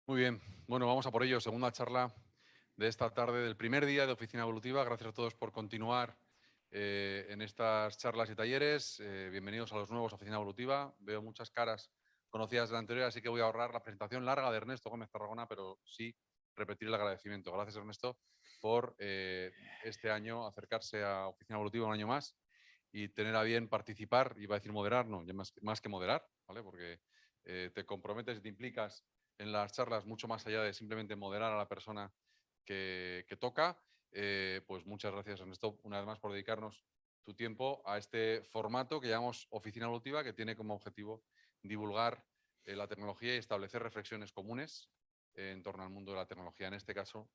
Muy bien, bueno, vamos a por ello. Segunda charla de esta tarde, del primer día de Oficina Evolutiva. Gracias a todos por continuar en estas charlas y talleres. Bienvenidos a los nuevos a Oficina Evolutiva. Veo muchas caras conocidas de la anterior, así que voy a ahorrar la presentación larga de Ernesto Gómez Tarragona, pero sí repetir el agradecimiento. Gracias, Ernesto, por este año acercarse a Oficina Evolutiva un año más y tener a bien participar, iba a decir moderar, no, ya más que moderar, ¿vale? Porque te comprometes y te implicas en las charlas mucho más allá de simplemente moderar a la persona que toca. Pues muchas gracias, Ernesto, una vez más por dedicarnos tu tiempo a este formato que llamamos Oficina Evolutiva, que tiene como objetivo divulgar la tecnología y establecer reflexiones comunes en torno al mundo de la tecnología. En este caso,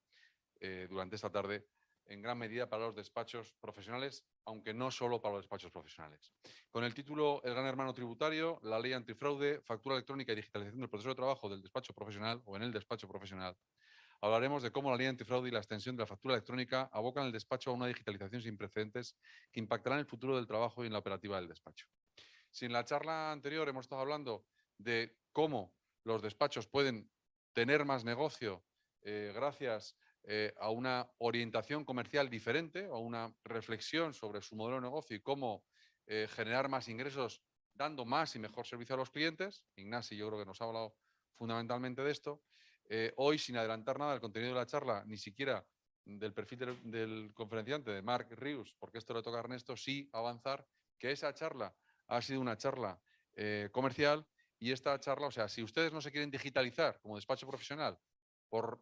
durante esta tarde, en gran medida para los despachos profesionales, aunque no solo para los despachos profesionales. Con el título El gran hermano tributario, la ley antifraude, factura electrónica y digitalización del proceso de trabajo del despacho profesional o en el despacho profesional, hablaremos de cómo la ley antifraude y la extensión de la factura electrónica abocan el despacho a una digitalización sin precedentes que impactará en el futuro del trabajo y en la operativa del despacho. Si en la charla anterior hemos estado hablando de cómo los despachos pueden tener más negocio gracias a una orientación comercial diferente o una reflexión sobre su modelo de negocio y cómo generar más ingresos dando más y mejor servicio a los clientes. Ignasi yo creo que nos ha hablado fundamentalmente de esto. Hoy, sin adelantar nada del contenido de la charla, ni siquiera del perfil del conferenciante, de Mark Rius, porque esto le toca a Ernesto, sí avanzar que esa charla ha sido una charla comercial y esta charla, o sea, si ustedes no se quieren digitalizar como despacho profesional,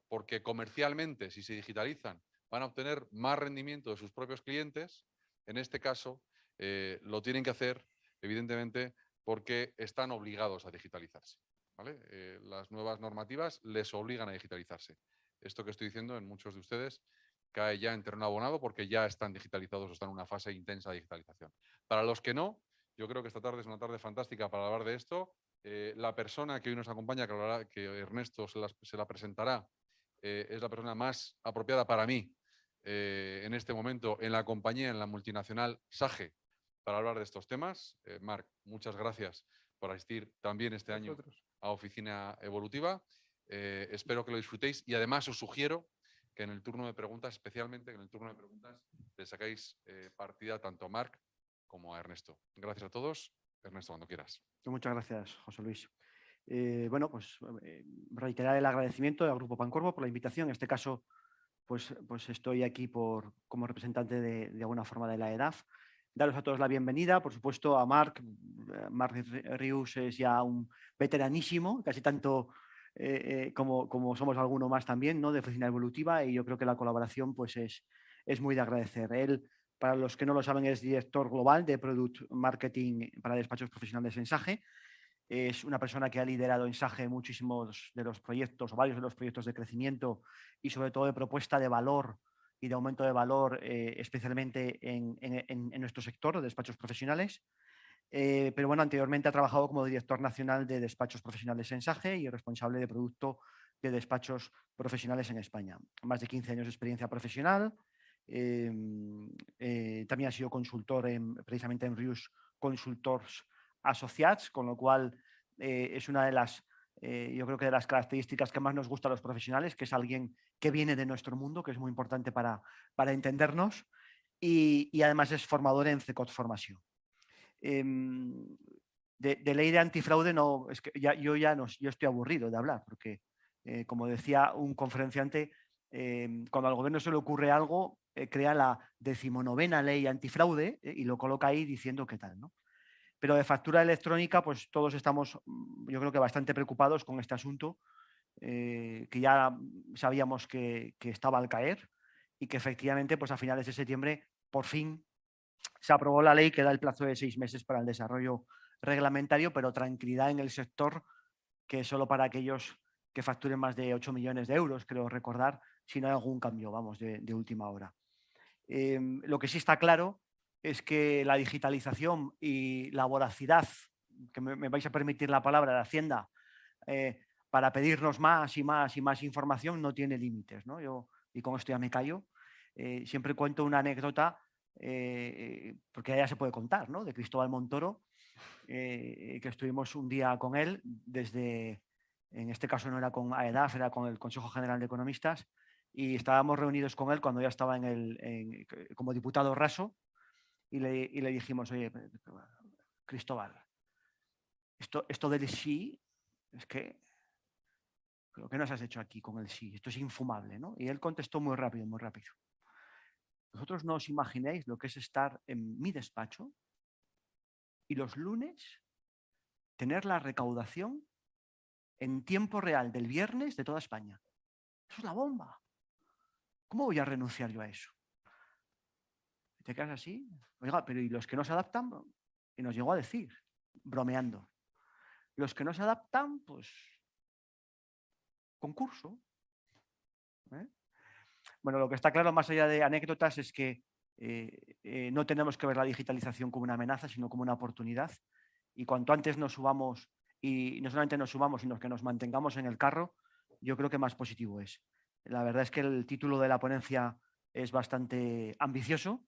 porque comercialmente, si se digitalizan, van a obtener más rendimiento de sus propios clientes, en este caso lo tienen que hacer, evidentemente, porque están obligados a digitalizarse. ¿Vale? Las nuevas normativas les obligan a digitalizarse. Esto que estoy diciendo en muchos de ustedes cae ya en terreno abonado porque ya están digitalizados o están en una fase intensa de digitalización. Para los que no, yo creo que esta tarde es una tarde fantástica para hablar de esto. La persona que hoy nos acompaña, que Ernesto se la presentará, es la persona más apropiada para mí en este momento en la compañía, en la multinacional SAGE, para hablar de estos temas. Marc, muchas gracias por asistir también este año Vosotros. a Oficina Evolutiva. Espero que lo disfrutéis y además os sugiero que en el turno de preguntas, especialmente que en el turno de preguntas, le sacáis partida tanto a Marc como a Ernesto. Gracias a todos. Ernesto, cuando quieras. Muchas gracias, José Luis. Bueno, pues reiterar el agradecimiento al Grupo Pancorbo por la invitación. En este caso, pues estoy aquí como representante de alguna forma de la EDAF. Daros a todos la bienvenida, por supuesto, a Marc. Marc Rius es ya un veteranísimo, casi tanto como somos alguno más también, ¿no? De Oficina Evolutiva, y yo creo que la colaboración pues es muy de agradecer. Él, para los que no lo saben, es director global de Product Marketing para despachos profesionales en SAGE. Es una persona que ha liderado en SAGE muchísimos de los proyectos o varios de los proyectos de crecimiento y sobre todo de propuesta de valor y de aumento de valor, especialmente en nuestro sector de despachos profesionales. Pero bueno, anteriormente ha trabajado como director nacional de despachos profesionales en SAGE y responsable de producto de despachos profesionales en España. Más de 15 años de experiencia profesional. También ha sido consultor precisamente en Rius Consultors Associates, con lo cual es una de las, yo creo que de las características que más nos gusta a los profesionales, que es alguien que viene de nuestro mundo, que es muy importante para entendernos, y además es formador en CECOT Formación. De ley de antifraude no, es que yo estoy aburrido de hablar, porque como decía un conferenciante, cuando al gobierno se le ocurre algo, crea la 19ª ley antifraude y lo coloca ahí diciendo qué tal, ¿no? Pero de factura electrónica, pues todos estamos, yo creo que bastante preocupados con este asunto, que ya sabíamos que estaba al caer y que efectivamente, pues a finales de septiembre, por fin se aprobó la ley que da el plazo de 6 meses para el desarrollo reglamentario, pero tranquilidad en el sector, que es solo para aquellos que facturen más de 8 millones de euros, creo recordar, si no hay algún cambio, vamos, de última hora. Lo que sí está claro es que la digitalización y la voracidad, que me vais a permitir la palabra, de Hacienda, para pedirnos más y más y más información no tiene límites, ¿no? Y con esto ya me callo. Siempre cuento una anécdota, porque ya se puede contar, ¿no? De Cristóbal Montoro, que estuvimos un día con él desde En este caso no era con AEDAF, era con el Consejo General de Economistas, y estábamos reunidos con él cuando ya estaba como diputado raso, y le dijimos, oye, Cristóbal, esto del sí, es que lo que nos has hecho aquí con el sí, esto es infumable, ¿no? Y él contestó muy rápido, muy rápido. Vosotros no os imagináis lo que es estar en mi despacho y los lunes tener la recaudación en tiempo real del viernes de toda España. Eso es la bomba. ¿Cómo voy a renunciar yo a eso? ¿Te quedas así? Oiga, pero ¿y los que no se adaptan? Y nos llegó a decir, bromeando. Los que no se adaptan, pues concurso. ¿Eh? Bueno, lo que está claro, más allá de anécdotas, es que no tenemos que ver la digitalización como una amenaza, sino como una oportunidad. Y cuanto antes nos subamos, y no solamente nos subamos, sino que nos mantengamos en el carro, yo creo que más positivo es. La verdad es que el título de la ponencia es bastante ambicioso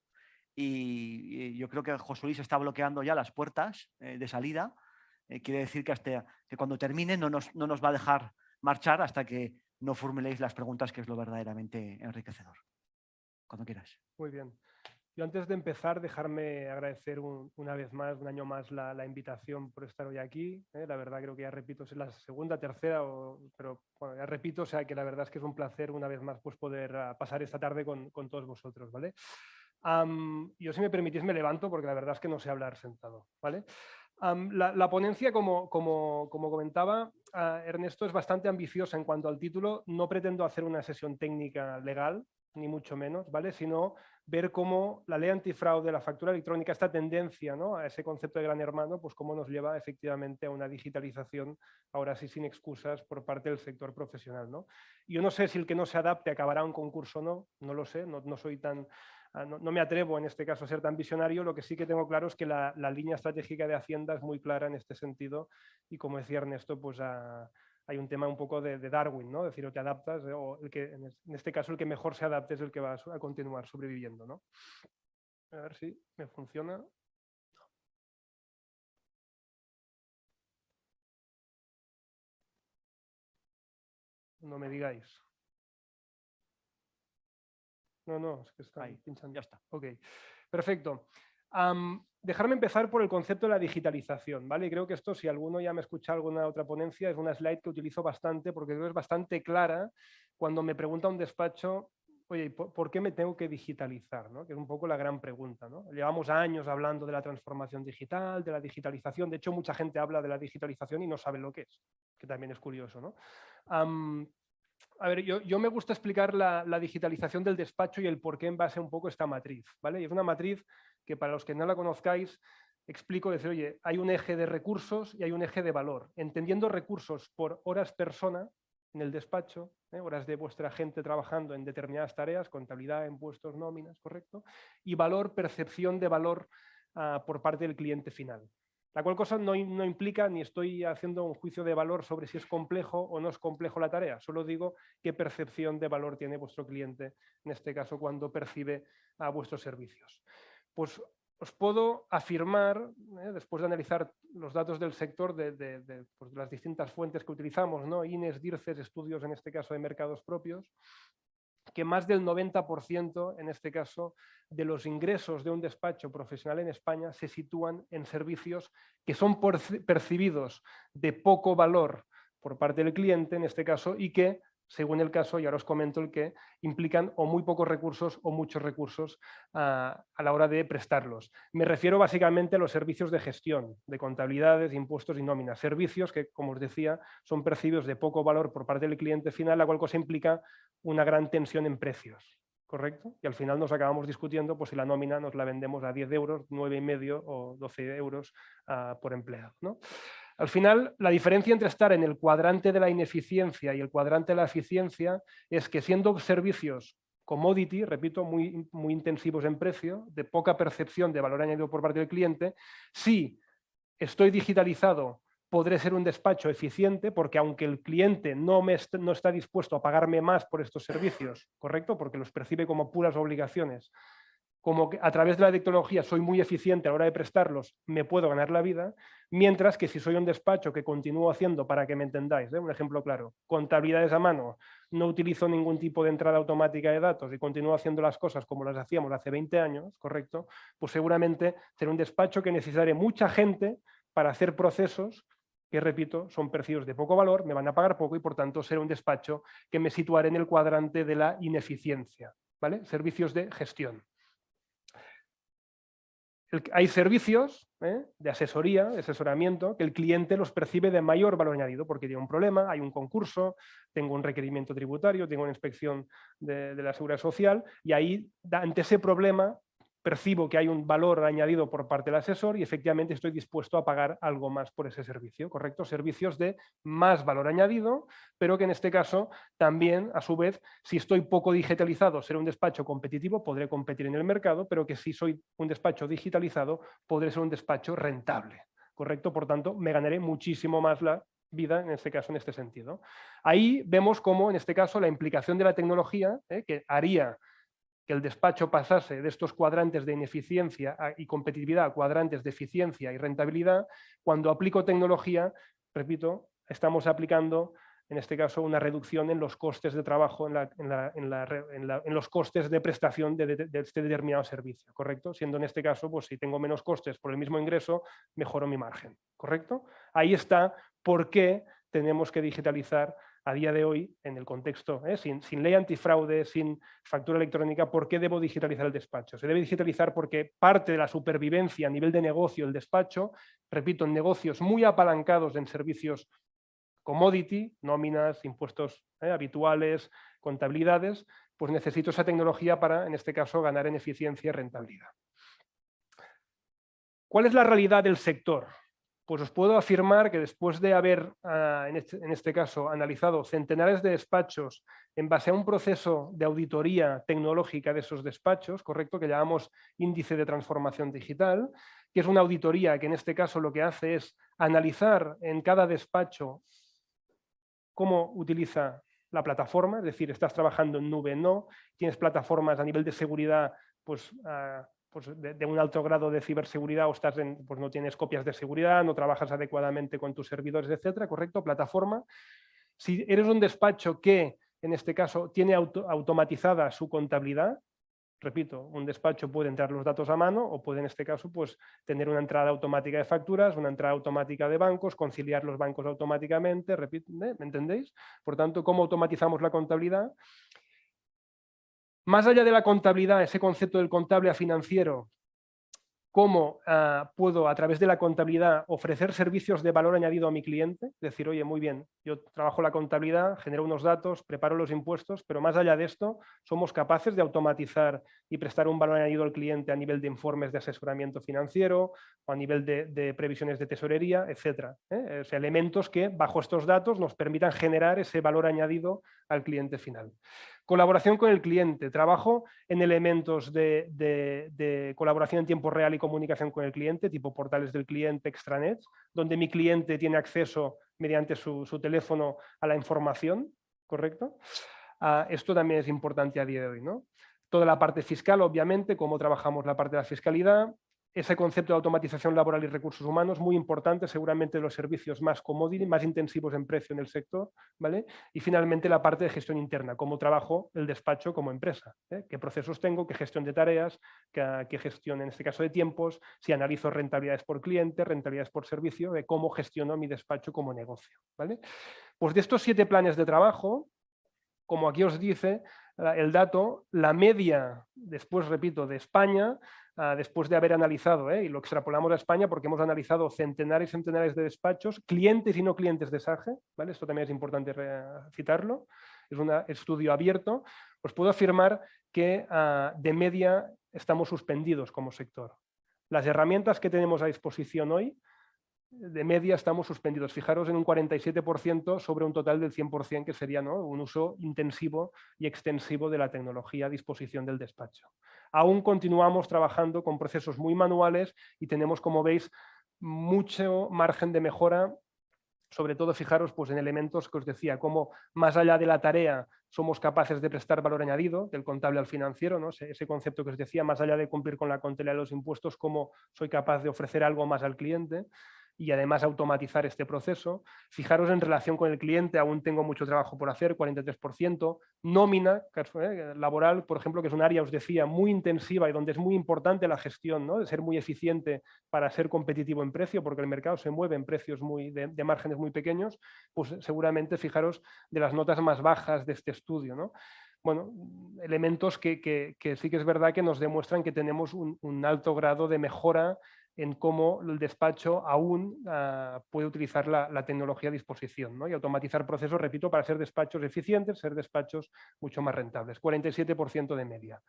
y yo creo que José Luis está bloqueando ya las puertas de salida. Quiere decir que cuando termine no nos va a dejar marchar hasta que no formuléis las preguntas, que es lo verdaderamente enriquecedor. Cuando quieras. Muy bien. Yo antes de empezar, dejarme agradecer una vez más, un año más, la invitación por estar hoy aquí. La verdad creo que ya repito, es la segunda, tercera, pero bueno, ya repito, o sea que la verdad es que es un placer una vez más pues, poder pasar esta tarde con todos vosotros, ¿vale? Yo, si me permitís, me levanto porque la verdad es que no sé hablar sentado, ¿vale? La ponencia, como comentaba Ernesto, es bastante ambiciosa en cuanto al título. No pretendo hacer una sesión técnica legal, ni mucho menos, ¿vale? Sino ver cómo la ley antifraude, la factura electrónica, esta tendencia, ¿no?, a ese concepto de gran hermano, pues cómo nos lleva efectivamente a una digitalización, ahora sí sin excusas, por parte del sector profesional, ¿no? Yo no sé si el que no se adapte acabará un concurso o no, no lo sé, no soy tan... No me atrevo en este caso a ser tan visionario. Lo que sí que tengo claro es que la línea estratégica de Hacienda es muy clara en este sentido y, como decía Ernesto, pues hay un tema un poco de Darwin, ¿no? Es decir, o te adaptas, o en este caso el que mejor se adapte es el que va a continuar sobreviviendo, ¿no? A ver si me funciona. No me digáis. No, es que está ahí pinchando. Ya está. Ok, perfecto. Dejarme empezar por el concepto de la digitalización, ¿vale? Y creo que esto, si alguno ya me escucha alguna otra ponencia, es una slide que utilizo bastante porque creo que es bastante clara cuando me pregunta un despacho, oye, ¿por qué me tengo que digitalizar?, ¿no? Que es un poco la gran pregunta, ¿no? Llevamos años hablando de la transformación digital, de la digitalización. De hecho, mucha gente habla de la digitalización y no sabe lo que es, que también es curioso, ¿no? A ver, yo me gusta explicar la digitalización del despacho y el por qué en base a un poco esta matriz, ¿vale? Y es una matriz que, para los que no la conozcáis, explico, decir, oye, hay un eje de recursos y hay un eje de valor. Entendiendo recursos por horas persona en el despacho, horas de vuestra gente trabajando en determinadas tareas, contabilidad, impuestos, nóminas, ¿correcto? Y valor, percepción de valor por parte del cliente final. La cual cosa no implica ni estoy haciendo un juicio de valor sobre si es complejo o no es complejo la tarea. Solo digo qué percepción de valor tiene vuestro cliente, en este caso, cuando percibe a vuestros servicios. Pues os puedo afirmar, después de analizar los datos del sector, de las distintas fuentes que utilizamos, ¿no?, INES, DIRCES, estudios, en este caso, de mercados propios, que más del 90%, en este caso, de los ingresos de un despacho profesional en España se sitúan en servicios que son percibidos de poco valor por parte del cliente, en este caso, y que, según el caso, y ahora os comento el que, implican o muy pocos recursos o muchos recursos a la hora de prestarlos. Me refiero básicamente a los servicios de gestión, de contabilidades, impuestos y nóminas. Servicios que, como os decía, son percibidos de poco valor por parte del cliente final, la cual cosa implica una gran tensión en precios, ¿correcto? Y al final nos acabamos discutiendo pues, si la nómina nos la vendemos a 10 euros, 9,5 o 12 euros por empleado, ¿no? Al final, la diferencia entre estar en el cuadrante de la ineficiencia y el cuadrante de la eficiencia es que, siendo servicios commodity, repito, muy intensivos en precio, de poca percepción de valor añadido por parte del cliente, si estoy digitalizado, podré ser un despacho eficiente, porque aunque el cliente no está dispuesto a pagarme más por estos servicios, ¿correcto?, porque los percibe como puras obligaciones, como que a través de la tecnología soy muy eficiente a la hora de prestarlos, me puedo ganar la vida, mientras que si soy un despacho que continúo haciendo, para que me entendáis, un ejemplo claro, contabilidades a mano, no utilizo ningún tipo de entrada automática de datos y continúo haciendo las cosas como las hacíamos hace 20 años, ¿correcto? Pues seguramente será un despacho que necesitaré mucha gente para hacer procesos que, repito, son percibidos de poco valor, me van a pagar poco y, por tanto, será un despacho que me situaré en el cuadrante de la ineficiencia, ¿vale? Servicios de gestión. Hay servicios de asesoría, de asesoramiento, que el cliente los percibe de mayor valor añadido porque tiene un problema, hay un concurso, tengo un requerimiento tributario, tengo una inspección de la Seguridad Social y ahí, ante ese problema, percibo que hay un valor añadido por parte del asesor y efectivamente estoy dispuesto a pagar algo más por ese servicio, ¿correcto? Servicios de más valor añadido, pero que en este caso también, a su vez, si estoy poco digitalizado, seré un despacho competitivo, podré competir en el mercado, pero que si soy un despacho digitalizado, podré ser un despacho rentable, ¿correcto? Por tanto, me ganaré muchísimo más la vida, en este caso, en este sentido. Ahí vemos cómo, en este caso, la implicación de la tecnología, que haría que el despacho pasase de estos cuadrantes de ineficiencia y competitividad a cuadrantes de eficiencia y rentabilidad, cuando aplico tecnología, repito, estamos aplicando, en este caso, una reducción en los costes de trabajo, en los costes de prestación de este determinado servicio, ¿correcto? Siendo en este caso, pues si tengo menos costes por el mismo ingreso, mejoro mi margen, ¿correcto? Ahí está por qué tenemos que digitalizar a día de hoy, en el contexto, sin ley antifraude, sin factura electrónica, ¿por qué debo digitalizar el despacho? Se debe digitalizar porque parte de la supervivencia a nivel de negocio del despacho, repito, en negocios muy apalancados en servicios commodity, nóminas, impuestos habituales, contabilidades, pues necesito esa tecnología para, en este caso, ganar en eficiencia y rentabilidad. ¿Cuál es la realidad del sector? Pues os puedo afirmar que después de haber, en este caso, analizado centenares de despachos en base a un proceso de auditoría tecnológica de esos despachos, correcto, que llamamos índice de transformación digital, que es una auditoría que en este caso lo que hace es analizar en cada despacho cómo utiliza la plataforma, es decir, estás trabajando en nube, no, tienes plataformas a nivel de seguridad, pues de un alto grado de ciberseguridad o pues no tienes copias de seguridad, no trabajas adecuadamente con tus servidores, etcétera, ¿correcto? Plataforma. Si eres un despacho que, en este caso, tiene automatizada su contabilidad, repito, un despacho puede entrar los datos a mano o puede, en este caso, pues tener una entrada automática de facturas, una entrada automática de bancos, conciliar los bancos automáticamente, repito, ¿me entendéis? Por tanto, ¿cómo automatizamos la contabilidad? Más allá de la contabilidad, ese concepto del contable a financiero, cómo puedo a través de la contabilidad ofrecer servicios de valor añadido a mi cliente, es decir, oye, muy bien, yo trabajo la contabilidad, genero unos datos, preparo los impuestos, pero más allá de esto, somos capaces de automatizar y prestar un valor añadido al cliente a nivel de informes de asesoramiento financiero o a nivel de previsiones de tesorería, etcétera. O sea, elementos que bajo estos datos nos permitan generar ese valor añadido al cliente final. Colaboración con el cliente. Trabajo en elementos de colaboración en tiempo real y comunicación con el cliente, tipo portales del cliente, extranets, donde mi cliente tiene acceso mediante su teléfono a la información, ¿correcto? Esto también es importante a día de hoy, ¿no? Toda la parte fiscal, obviamente, cómo trabajamos la parte de la fiscalidad. Ese concepto de automatización laboral y recursos humanos, muy importante, seguramente de los servicios más commodity, más intensivos en precio en el sector, ¿vale? Y finalmente la parte de gestión interna, cómo trabajo el despacho como empresa, qué procesos tengo, qué gestión de tareas, qué gestión en este caso de tiempos, si analizo rentabilidades por cliente, rentabilidades por servicio, de cómo gestiono mi despacho como negocio, ¿vale? Pues de estos 7 planes de trabajo, como aquí os dice el dato, la media, después repito, de España, después de haber analizado, y lo extrapolamos a España porque hemos analizado centenares y centenares de despachos, clientes y no clientes de SAGE, ¿vale? Esto también es importante citarlo, es un estudio abierto, os puedo afirmar que de media estamos suspendidos como sector. Las herramientas que tenemos a disposición hoy, de media estamos suspendidos. Fijaros en un 47% sobre un total del 100%, que sería, ¿no?, un uso intensivo y extensivo de la tecnología a disposición del despacho. Aún continuamos trabajando con procesos muy manuales y tenemos, como veis, mucho margen de mejora. Sobre todo, fijaros pues, en elementos que os decía, como más allá de la tarea somos capaces de prestar valor añadido del contable al financiero, ¿no? Ese concepto que os decía, más allá de cumplir con la contabilidad de los impuestos, cómo soy capaz de ofrecer algo más al cliente y además automatizar este proceso. Fijaros, en relación con el cliente, aún tengo mucho trabajo por hacer, 43%. Nómina laboral, por ejemplo, que es un área, os decía, muy intensiva y donde es muy importante la gestión, ¿no? De ser muy eficiente para ser competitivo en precio, porque el mercado se mueve en precios de márgenes muy pequeños, pues seguramente, fijaros, de las notas más bajas de este estudio, ¿no? Bueno, elementos que sí que es verdad que nos demuestran que tenemos un alto grado de mejora en cómo el despacho aún puede utilizar la tecnología a disposición, ¿no? Y automatizar procesos, repito, para ser despachos eficientes, ser despachos mucho más rentables. 47% de media.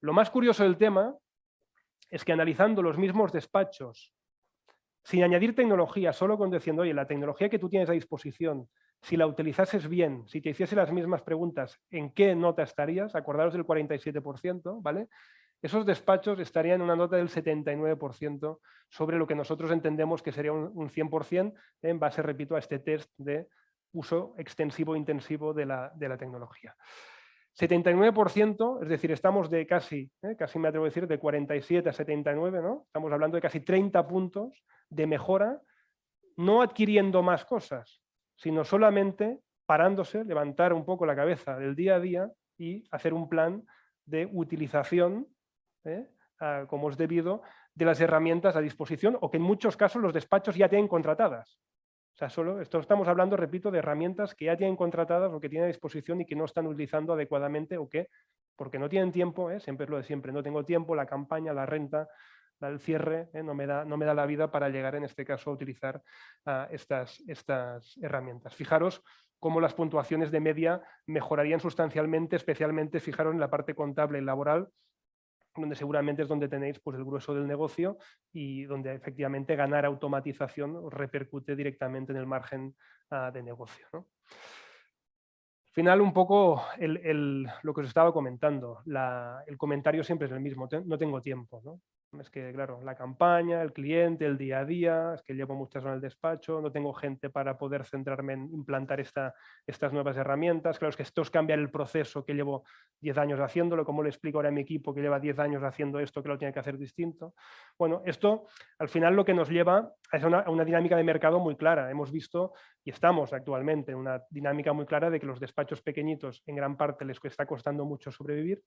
Lo más curioso del tema es que analizando los mismos despachos, sin añadir tecnología, solo con diciendo, oye, la tecnología que tú tienes a disposición, si la utilizases bien, si te hiciese las mismas preguntas, ¿en qué nota estarías? Acordaros del 47%, ¿vale? Esos despachos estarían en una nota del 79% sobre lo que nosotros entendemos que sería un 100% en base, repito, a este test de uso extensivo e intensivo de la tecnología. 79%, es decir, estamos de casi me atrevo a decir, de 47 a 79, ¿no? Estamos hablando de casi 30 puntos de mejora, no adquiriendo más cosas, sino solamente parándose, levantar un poco la cabeza del día a día y hacer un plan de utilización como es debido, de las herramientas a disposición o que en muchos casos los despachos ya tienen contratadas. O sea, esto estamos hablando, repito, de herramientas que ya tienen contratadas o que tienen a disposición y que no están utilizando adecuadamente o que, porque no tienen tiempo, siempre es lo de siempre, no tengo tiempo, la campaña, la renta, el cierre, no me da la vida para llegar en este caso a utilizar estas herramientas. Fijaros cómo las puntuaciones de media mejorarían sustancialmente, especialmente, fijaros en la parte contable y laboral, donde seguramente es donde tenéis pues, el grueso del negocio y donde efectivamente ganar automatización os repercute directamente en el margen de negocio, ¿no? Al final, un poco lo que os estaba comentando, el comentario siempre es el mismo, no tengo tiempo, ¿no? Es que, claro, la campaña, el cliente, el día a día, es que llevo muchas horas en el despacho, no tengo gente para poder centrarme en implantar estas nuevas herramientas. Claro, es que esto es cambiar el proceso que llevo 10 años haciéndolo, como le explico ahora a mi equipo que lleva 10 años haciendo esto, que lo tiene que hacer distinto. Bueno, esto al final lo que nos lleva es a una dinámica de mercado muy clara. Hemos visto y estamos actualmente en una dinámica muy clara de que los despachos pequeñitos en gran parte les está costando mucho sobrevivir.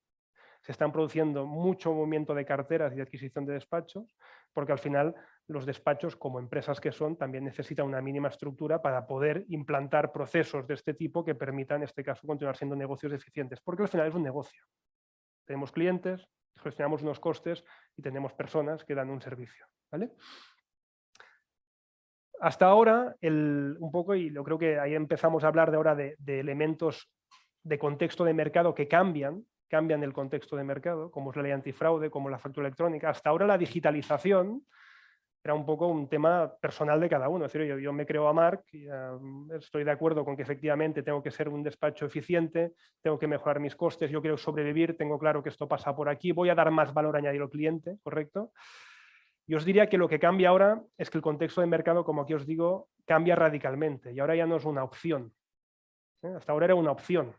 Se están produciendo mucho movimiento de carteras y de adquisición de despachos, porque al final los despachos, como empresas que son, también necesitan una mínima estructura para poder implantar procesos de este tipo que permitan, en este caso, continuar siendo negocios eficientes, porque al final es un negocio. Tenemos clientes, gestionamos unos costes y tenemos personas que dan un servicio, ¿vale? Hasta ahora, un poco, y yo creo que ahí empezamos a hablar de ahora de elementos de contexto de mercado que cambian el contexto de mercado, como es la ley antifraude, como la factura electrónica. Hasta ahora la digitalización era un poco un tema personal de cada uno. Es decir, yo me creo a Marc y estoy de acuerdo con que efectivamente tengo que ser un despacho eficiente, tengo que mejorar mis costes, yo quiero sobrevivir, tengo claro que esto pasa por aquí, voy a dar más valor añadido al cliente, ¿correcto? Y os diría que lo que cambia ahora es que el contexto de mercado, como aquí os digo, cambia radicalmente y ahora ya no es una opción. Hasta ahora era una opción.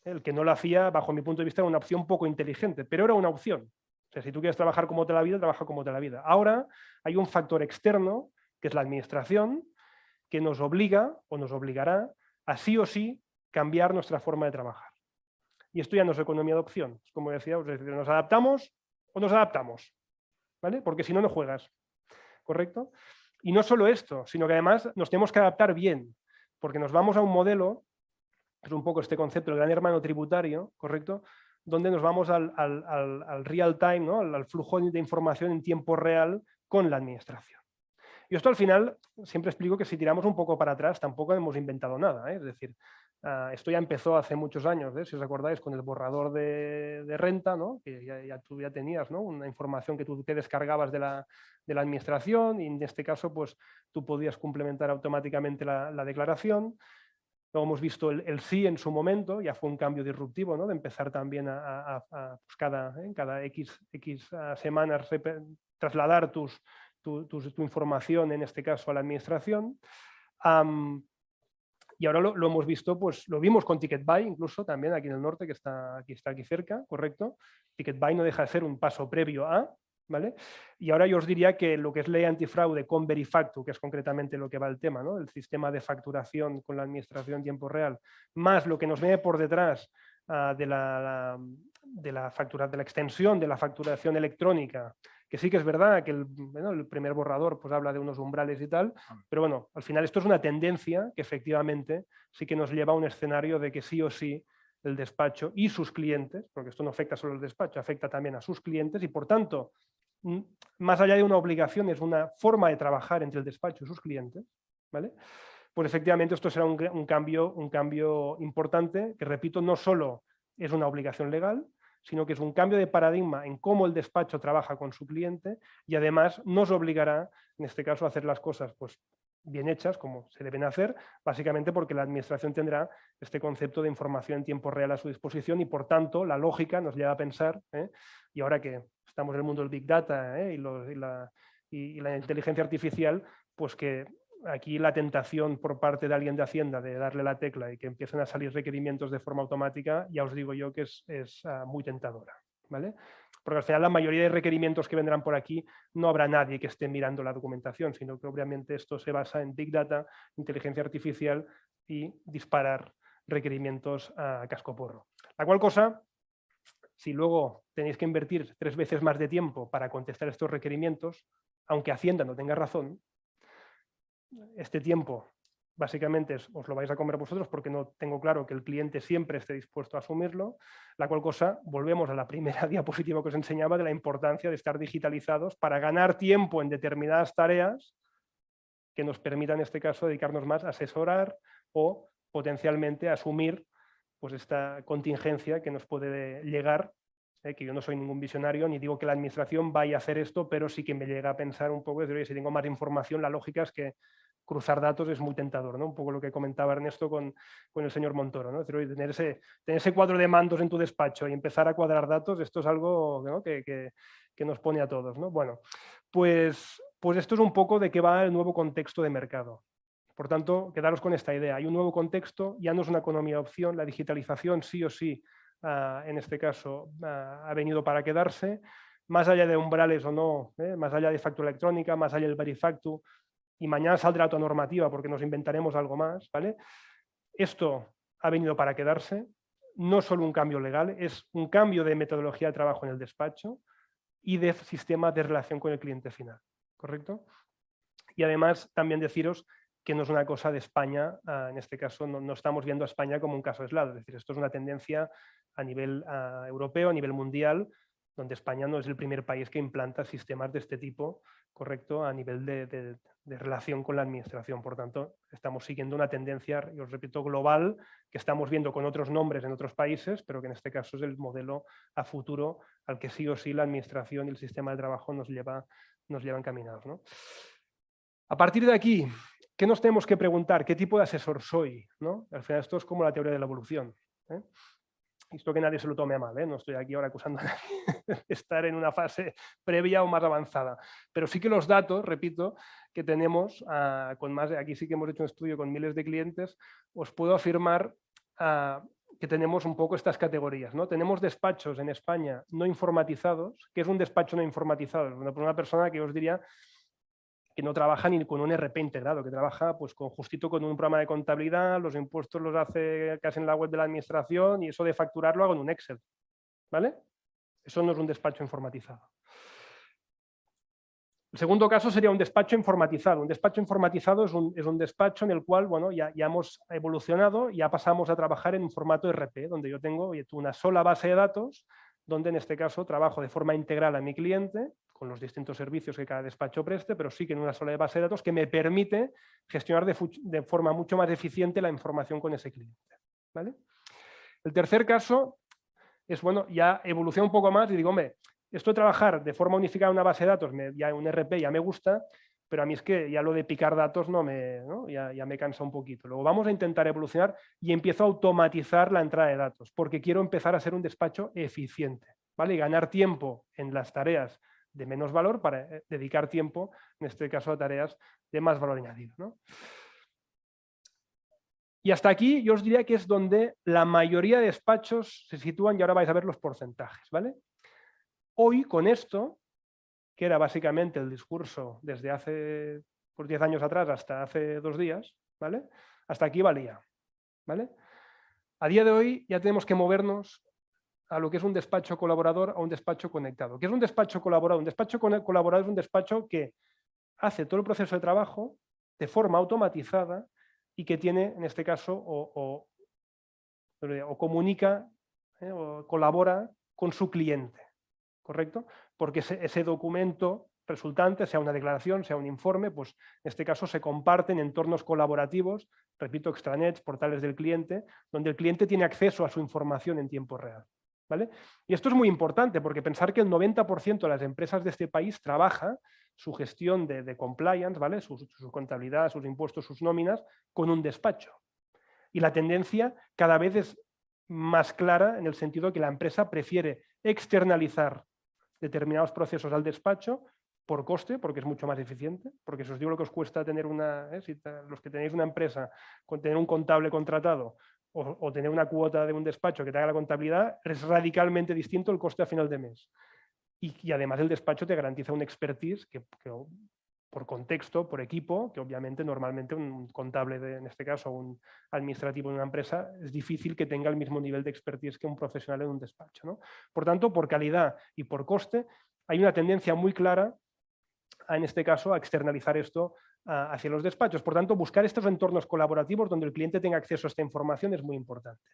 El que no lo hacía, bajo mi punto de vista, era una opción poco inteligente, pero era una opción. O sea, si tú quieres trabajar como te la vida, trabaja como te la vida. Ahora hay un factor externo, que es la administración, que nos obliga o nos obligará a sí o sí cambiar nuestra forma de trabajar. Y esto ya no es economía de opción. Como decía, es decir, nos adaptamos o nos adaptamos, ¿vale? Porque si no, no juegas, ¿correcto? Y no solo esto, sino que además nos tenemos que adaptar bien, porque nos vamos a un modelo, es un poco este concepto del gran hermano tributario, ¿correcto? Donde nos vamos al real time, ¿no? al flujo de información en tiempo real con la administración. Y esto al final, siempre explico que si tiramos un poco para atrás, tampoco hemos inventado nada. Es decir, esto ya empezó hace muchos años, si os acordáis, con el borrador de renta, ¿no? Que tú ya tenías, ¿no? Una información que tú te descargabas de la administración y en este caso pues, tú podías complementar automáticamente la declaración. Luego hemos visto el sí en su momento, ya fue un cambio disruptivo, ¿no? De empezar también pues cada X semanas trasladar tu información, en este caso, a la administración. Y ahora lo hemos visto, pues lo vimos con TicketBuy, incluso también aquí en el norte, que está aquí cerca, correcto. TicketBuy no deja de ser un paso previo a, ¿vale? Y ahora yo os diría que lo que es ley antifraude con Verifactu, que es concretamente lo que va el tema, ¿no? El sistema de facturación con la administración en tiempo real, más lo que nos viene por detrás de la extensión de la facturación electrónica, que sí que es verdad que el primer borrador pues habla de unos umbrales y tal, pero bueno, al final esto es una tendencia que efectivamente sí que nos lleva a un escenario de que sí o sí el despacho y sus clientes, porque esto no afecta solo al despacho, afecta también a sus clientes y por tanto, más allá de una obligación, es una forma de trabajar entre el despacho y sus clientes, ¿vale? Pues efectivamente esto será un cambio importante, que repito, no solo es una obligación legal, sino que es un cambio de paradigma en cómo el despacho trabaja con su cliente y además nos obligará, en este caso, a hacer las cosas pues, bien hechas, como se deben hacer, básicamente porque la administración tendrá este concepto de información en tiempo real a su disposición y, por tanto, la lógica nos lleva a pensar, y ahora que estamos en el mundo del Big Data y la inteligencia artificial, pues que aquí la tentación por parte de alguien de Hacienda de darle la tecla y que empiecen a salir requerimientos de forma automática, ya os digo yo que es muy tentadora, ¿vale? Porque al final la mayoría de requerimientos que vendrán por aquí no habrá nadie que esté mirando la documentación, sino que obviamente esto se basa en Big Data, inteligencia artificial y disparar requerimientos a cascoporro. La cual cosa, si luego tenéis que invertir 3 veces más de tiempo para contestar estos requerimientos, aunque Hacienda no tenga razón, este tiempo básicamente os lo vais a comer vosotros porque no tengo claro que el cliente siempre esté dispuesto a asumirlo, la cual cosa, volvemos a la primera diapositiva que os enseñaba de la importancia de estar digitalizados para ganar tiempo en determinadas tareas que nos permitan en este caso dedicarnos más a asesorar o potencialmente a asumir pues, esta contingencia que nos puede llegar, que yo no soy ningún visionario, ni digo que la administración vaya a hacer esto, pero sí que me llega a pensar un poco, si tengo más información, la lógica es que cruzar datos es muy tentador, ¿no? Un poco lo que comentaba Ernesto con el señor Montoro, ¿no? Tener ese cuadro de mandos en tu despacho y empezar a cuadrar datos, esto es algo, ¿no? que nos pone a todos, ¿no? Bueno, pues esto es un poco de qué va el nuevo contexto de mercado. Por tanto, quedaros con esta idea. Hay un nuevo contexto, ya no es una economía de opción, la digitalización sí o sí, en este caso, ha venido para quedarse, más allá de umbrales o no, más allá de factura electrónica, más allá del Verifactu, y mañana saldrá otra normativa porque nos inventaremos algo más, ¿vale? Esto ha venido para quedarse, no solo un cambio legal, es un cambio de metodología de trabajo en el despacho y de sistema de relación con el cliente final, ¿correcto? Y además también deciros que no es una cosa de España, en este caso no estamos viendo a España como un caso aislado, es decir, esto es una tendencia a nivel europeo, a nivel mundial, donde España no es el primer país que implanta sistemas de este tipo, correcto, a nivel de relación con la administración. Por tanto, estamos siguiendo una tendencia, y os repito, global, que estamos viendo con otros nombres en otros países, pero que en este caso es el modelo a futuro al que sí o sí la administración y el sistema de trabajo nos llevan encaminados, ¿no? A partir de aquí, ¿qué nos tenemos que preguntar? ¿Qué tipo de asesor soy? ¿No? Al final esto es como la teoría de la evolución. Esto que nadie se lo tome a mal, no estoy aquí ahora acusando a nadie de estar en una fase previa o más avanzada. Pero sí que los datos, repito, que tenemos, aquí sí que hemos hecho un estudio con miles de clientes, os puedo afirmar que tenemos un poco estas categorías, ¿no? Tenemos despachos en España no informatizados. ¿Qué es un despacho no informatizado? Una persona que os diría que no trabaja ni con un RP integrado, que trabaja pues, justito con un programa de contabilidad, los impuestos los hace casi en la web de la administración y eso de facturar lo hago en un Excel. ¿Vale? Eso no es un despacho informatizado. El segundo caso sería un despacho informatizado. Un despacho informatizado es un despacho en el cual bueno, ya hemos evolucionado, ya pasamos a trabajar en un formato RP, donde yo tengo una sola base de datos, donde en este caso trabajo de forma integral a mi cliente, con los distintos servicios que cada despacho preste, pero sí que en una sola base de datos que me permite gestionar de forma mucho más eficiente la información con ese cliente. ¿Vale? El tercer caso es, bueno, ya evoluciona un poco más y digo, hombre, esto de trabajar de forma unificada en una base de datos, ya un RP ya me gusta, pero a mí es que ya lo de picar datos ya me cansa un poquito. Luego vamos a intentar evolucionar y empiezo a automatizar la entrada de datos, porque quiero empezar a ser un despacho eficiente, ¿vale? Y ganar tiempo en las tareas de menos valor para dedicar tiempo, en este caso, a tareas de más valor añadido, ¿no? Y hasta aquí yo os diría que es donde la mayoría de despachos se sitúan y ahora vais a ver los porcentajes, ¿vale? Hoy con esto, que era básicamente el discurso desde hace 10 años atrás hasta hace 2 días, ¿vale? Hasta aquí valía, ¿vale? A día de hoy ya tenemos que movernos a lo que es un despacho colaborador a un despacho conectado. ¿Qué es un despacho colaborador? Un despacho colaborador es un despacho que hace todo el proceso de trabajo de forma automatizada y que tiene, en este caso, o comunica o colabora con su cliente, ¿correcto? Porque ese documento resultante, sea una declaración, sea un informe, pues en este caso se comparten en entornos colaborativos, repito, extranets, portales del cliente, donde el cliente tiene acceso a su información en tiempo real, ¿vale? Y esto es muy importante porque pensar que el 90% de las empresas de este país trabaja su gestión de compliance, ¿vale? Su contabilidad, sus impuestos, sus nóminas, con un despacho. Y la tendencia cada vez es más clara en el sentido que la empresa prefiere externalizar determinados procesos al despacho por coste, porque es mucho más eficiente, porque si os digo lo que os cuesta tener los que tenéis una empresa, con tener un contable contratado o tener una cuota de un despacho que te haga la contabilidad, es radicalmente distinto el coste a final de mes. Y además el despacho te garantiza un expertise que por contexto, por equipo, que obviamente normalmente un contable, en este caso un administrativo de una empresa, es difícil que tenga el mismo nivel de expertise que un profesional en un despacho, ¿no? Por tanto, por calidad y por coste, hay una tendencia muy clara en este caso a externalizar esto hacia los despachos. Por tanto, buscar estos entornos colaborativos donde el cliente tenga acceso a esta información es muy importante.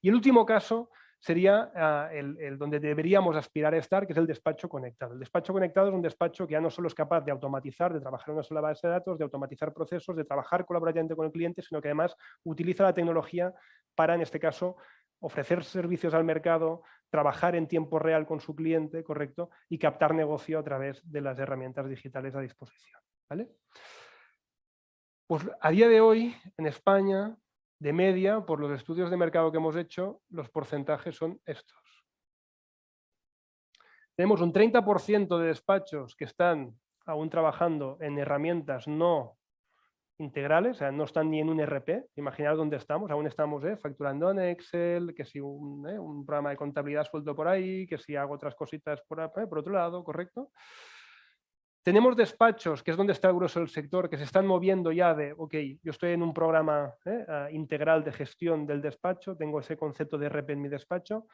Y el último caso sería el donde deberíamos aspirar a estar, que es el despacho conectado. El despacho conectado es un despacho que ya no solo es capaz de automatizar, de trabajar en una sola base de datos, de automatizar procesos, de trabajar colaborativamente con el cliente, sino que además utiliza la tecnología para, en este caso, ofrecer servicios al mercado, trabajar en tiempo real con su cliente, ¿correcto? Y captar negocio a través de las herramientas digitales a disposición, ¿vale? Pues a día de hoy, en España, de media, por los estudios de mercado que hemos hecho, los porcentajes son estos. Tenemos un 30% de despachos que están aún trabajando en herramientas no integrales, o sea, no están ni en un ERP, imaginad dónde estamos, aún estamos facturando en Excel, que si un programa de contabilidad suelto por ahí, que si hago otras cositas por otro lado, ¿correcto? Tenemos despachos, que es donde está el grueso del sector, que se están moviendo ya de, ok, yo estoy en un programa integral de gestión del despacho, tengo ese concepto de ERP en mi despacho,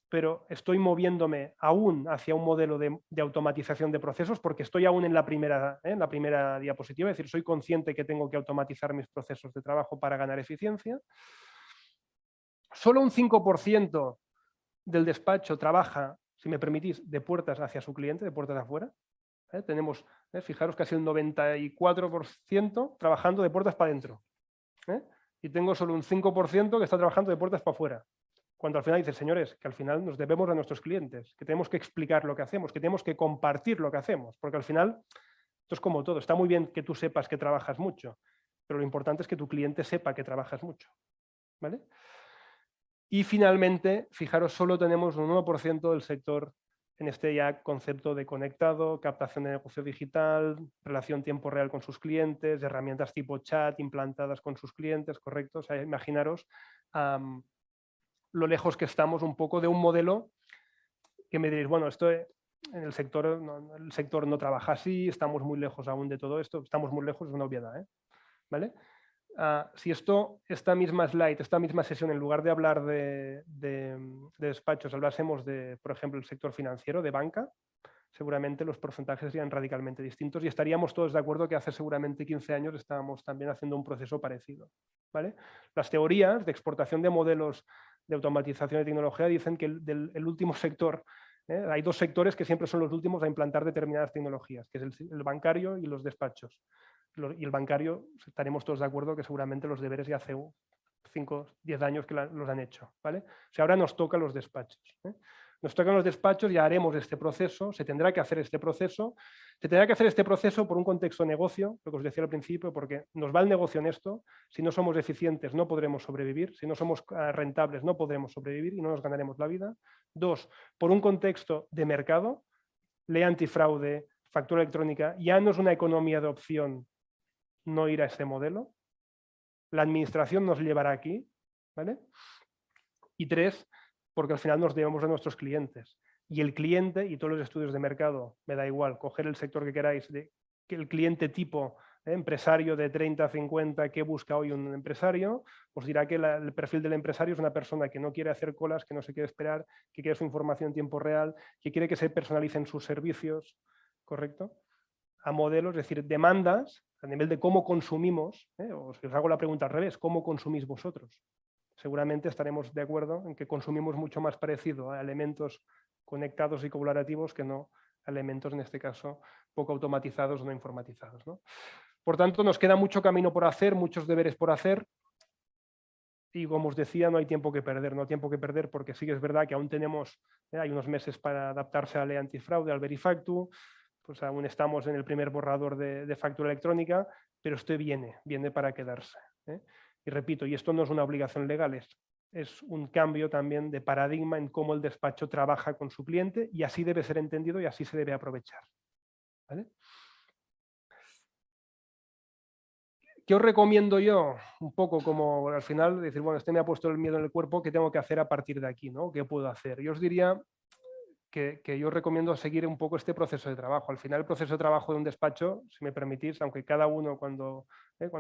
pero estoy moviéndome aún hacia un modelo de automatización de procesos porque estoy aún en la primera diapositiva, es decir, soy consciente que tengo que automatizar mis procesos de trabajo para ganar eficiencia. Solo un 5% del despacho trabaja, si me permitís, de puertas hacia su cliente, de puertas afuera. Tenemos, fijaros, casi el 94% trabajando de puertas para adentro. Y tengo solo un 5% que está trabajando de puertas para afuera. Cuando al final dices, señores, que al final nos debemos a nuestros clientes, que tenemos que explicar lo que hacemos, que tenemos que compartir lo que hacemos, porque al final, esto es como todo, está muy bien que tú sepas que trabajas mucho, pero lo importante es que tu cliente sepa que trabajas mucho, ¿vale? Y finalmente, fijaros, solo tenemos un 1% del sector en este ya concepto de conectado, captación de negocio digital, relación tiempo real con sus clientes, herramientas tipo chat implantadas con sus clientes, ¿correcto? O sea, imaginaros lo lejos que estamos un poco de un modelo que me diréis, bueno, esto en el sector no trabaja así, estamos muy lejos aún de todo esto, estamos muy lejos, es una obviedad, ¿vale? Si esta misma slide, esta misma sesión, en lugar de hablar de despachos, hablásemos de, por ejemplo, el sector financiero, de banca, seguramente los porcentajes serían radicalmente distintos y estaríamos todos de acuerdo que hace seguramente 15 años estábamos también haciendo un proceso parecido, ¿vale? Las teorías de exportación de modelos de automatización de tecnología dicen que el último sector, hay 2 sectores que siempre son los últimos a implantar determinadas tecnologías, que es el bancario y los despachos. Y el bancario, estaremos todos de acuerdo que seguramente los deberes ya hace 5, 10 años que los han hecho, ¿vale? O sea, ahora nos tocan los despachos. Nos tocan los despachos, ya haremos este proceso, se tendrá que hacer este proceso. Se tendrá que hacer este proceso por un contexto de negocio, lo que os decía al principio, porque nos va el negocio en esto. Si no somos eficientes no podremos sobrevivir, si no somos rentables no podremos sobrevivir y no nos ganaremos la vida. 2, por un contexto de mercado, ley antifraude, factura electrónica, ya no es una economía de opción no ir a este modelo. la administración nos llevará aquí, ¿vale? Y 3, porque al final nos debemos a nuestros clientes. Y el cliente y todos los estudios de mercado, me da igual, coger el sector que queráis, que el cliente tipo empresario de 30 a 50, ¿qué busca hoy un empresario? Os dirá que el perfil del empresario es una persona que no quiere hacer colas, que no se quiere esperar, que quiere su información en tiempo real, que quiere que se personalicen sus servicios, ¿correcto? A modelos, es decir, demandas a nivel de cómo consumimos, os hago la pregunta al revés, ¿cómo consumís vosotros? Seguramente estaremos de acuerdo en que consumimos mucho más parecido a elementos conectados y colaborativos que no a elementos, en este caso, poco automatizados o no informatizados, ¿no? Por tanto, nos queda mucho camino por hacer, muchos deberes por hacer. Y como os decía, no hay tiempo que perder, no hay tiempo que perder porque sí que es verdad que aún tenemos, hay unos meses para adaptarse a la ley antifraude, al Verifactu, pues aún estamos en el primer borrador de factura electrónica, pero esto viene para quedarse. Y repito, y esto no es una obligación legal, es un cambio también de paradigma en cómo el despacho trabaja con su cliente y así debe ser entendido y así se debe aprovechar. ¿Vale? ¿Qué os recomiendo yo? Un poco como al final decir, bueno, este me ha puesto el miedo en el cuerpo, ¿qué tengo que hacer a partir de aquí, ¿no? ¿Qué puedo hacer? Yo os diría que yo os recomiendo seguir un poco este proceso de trabajo. Al final el proceso de trabajo de un despacho, si me permitís, aunque cada uno cuando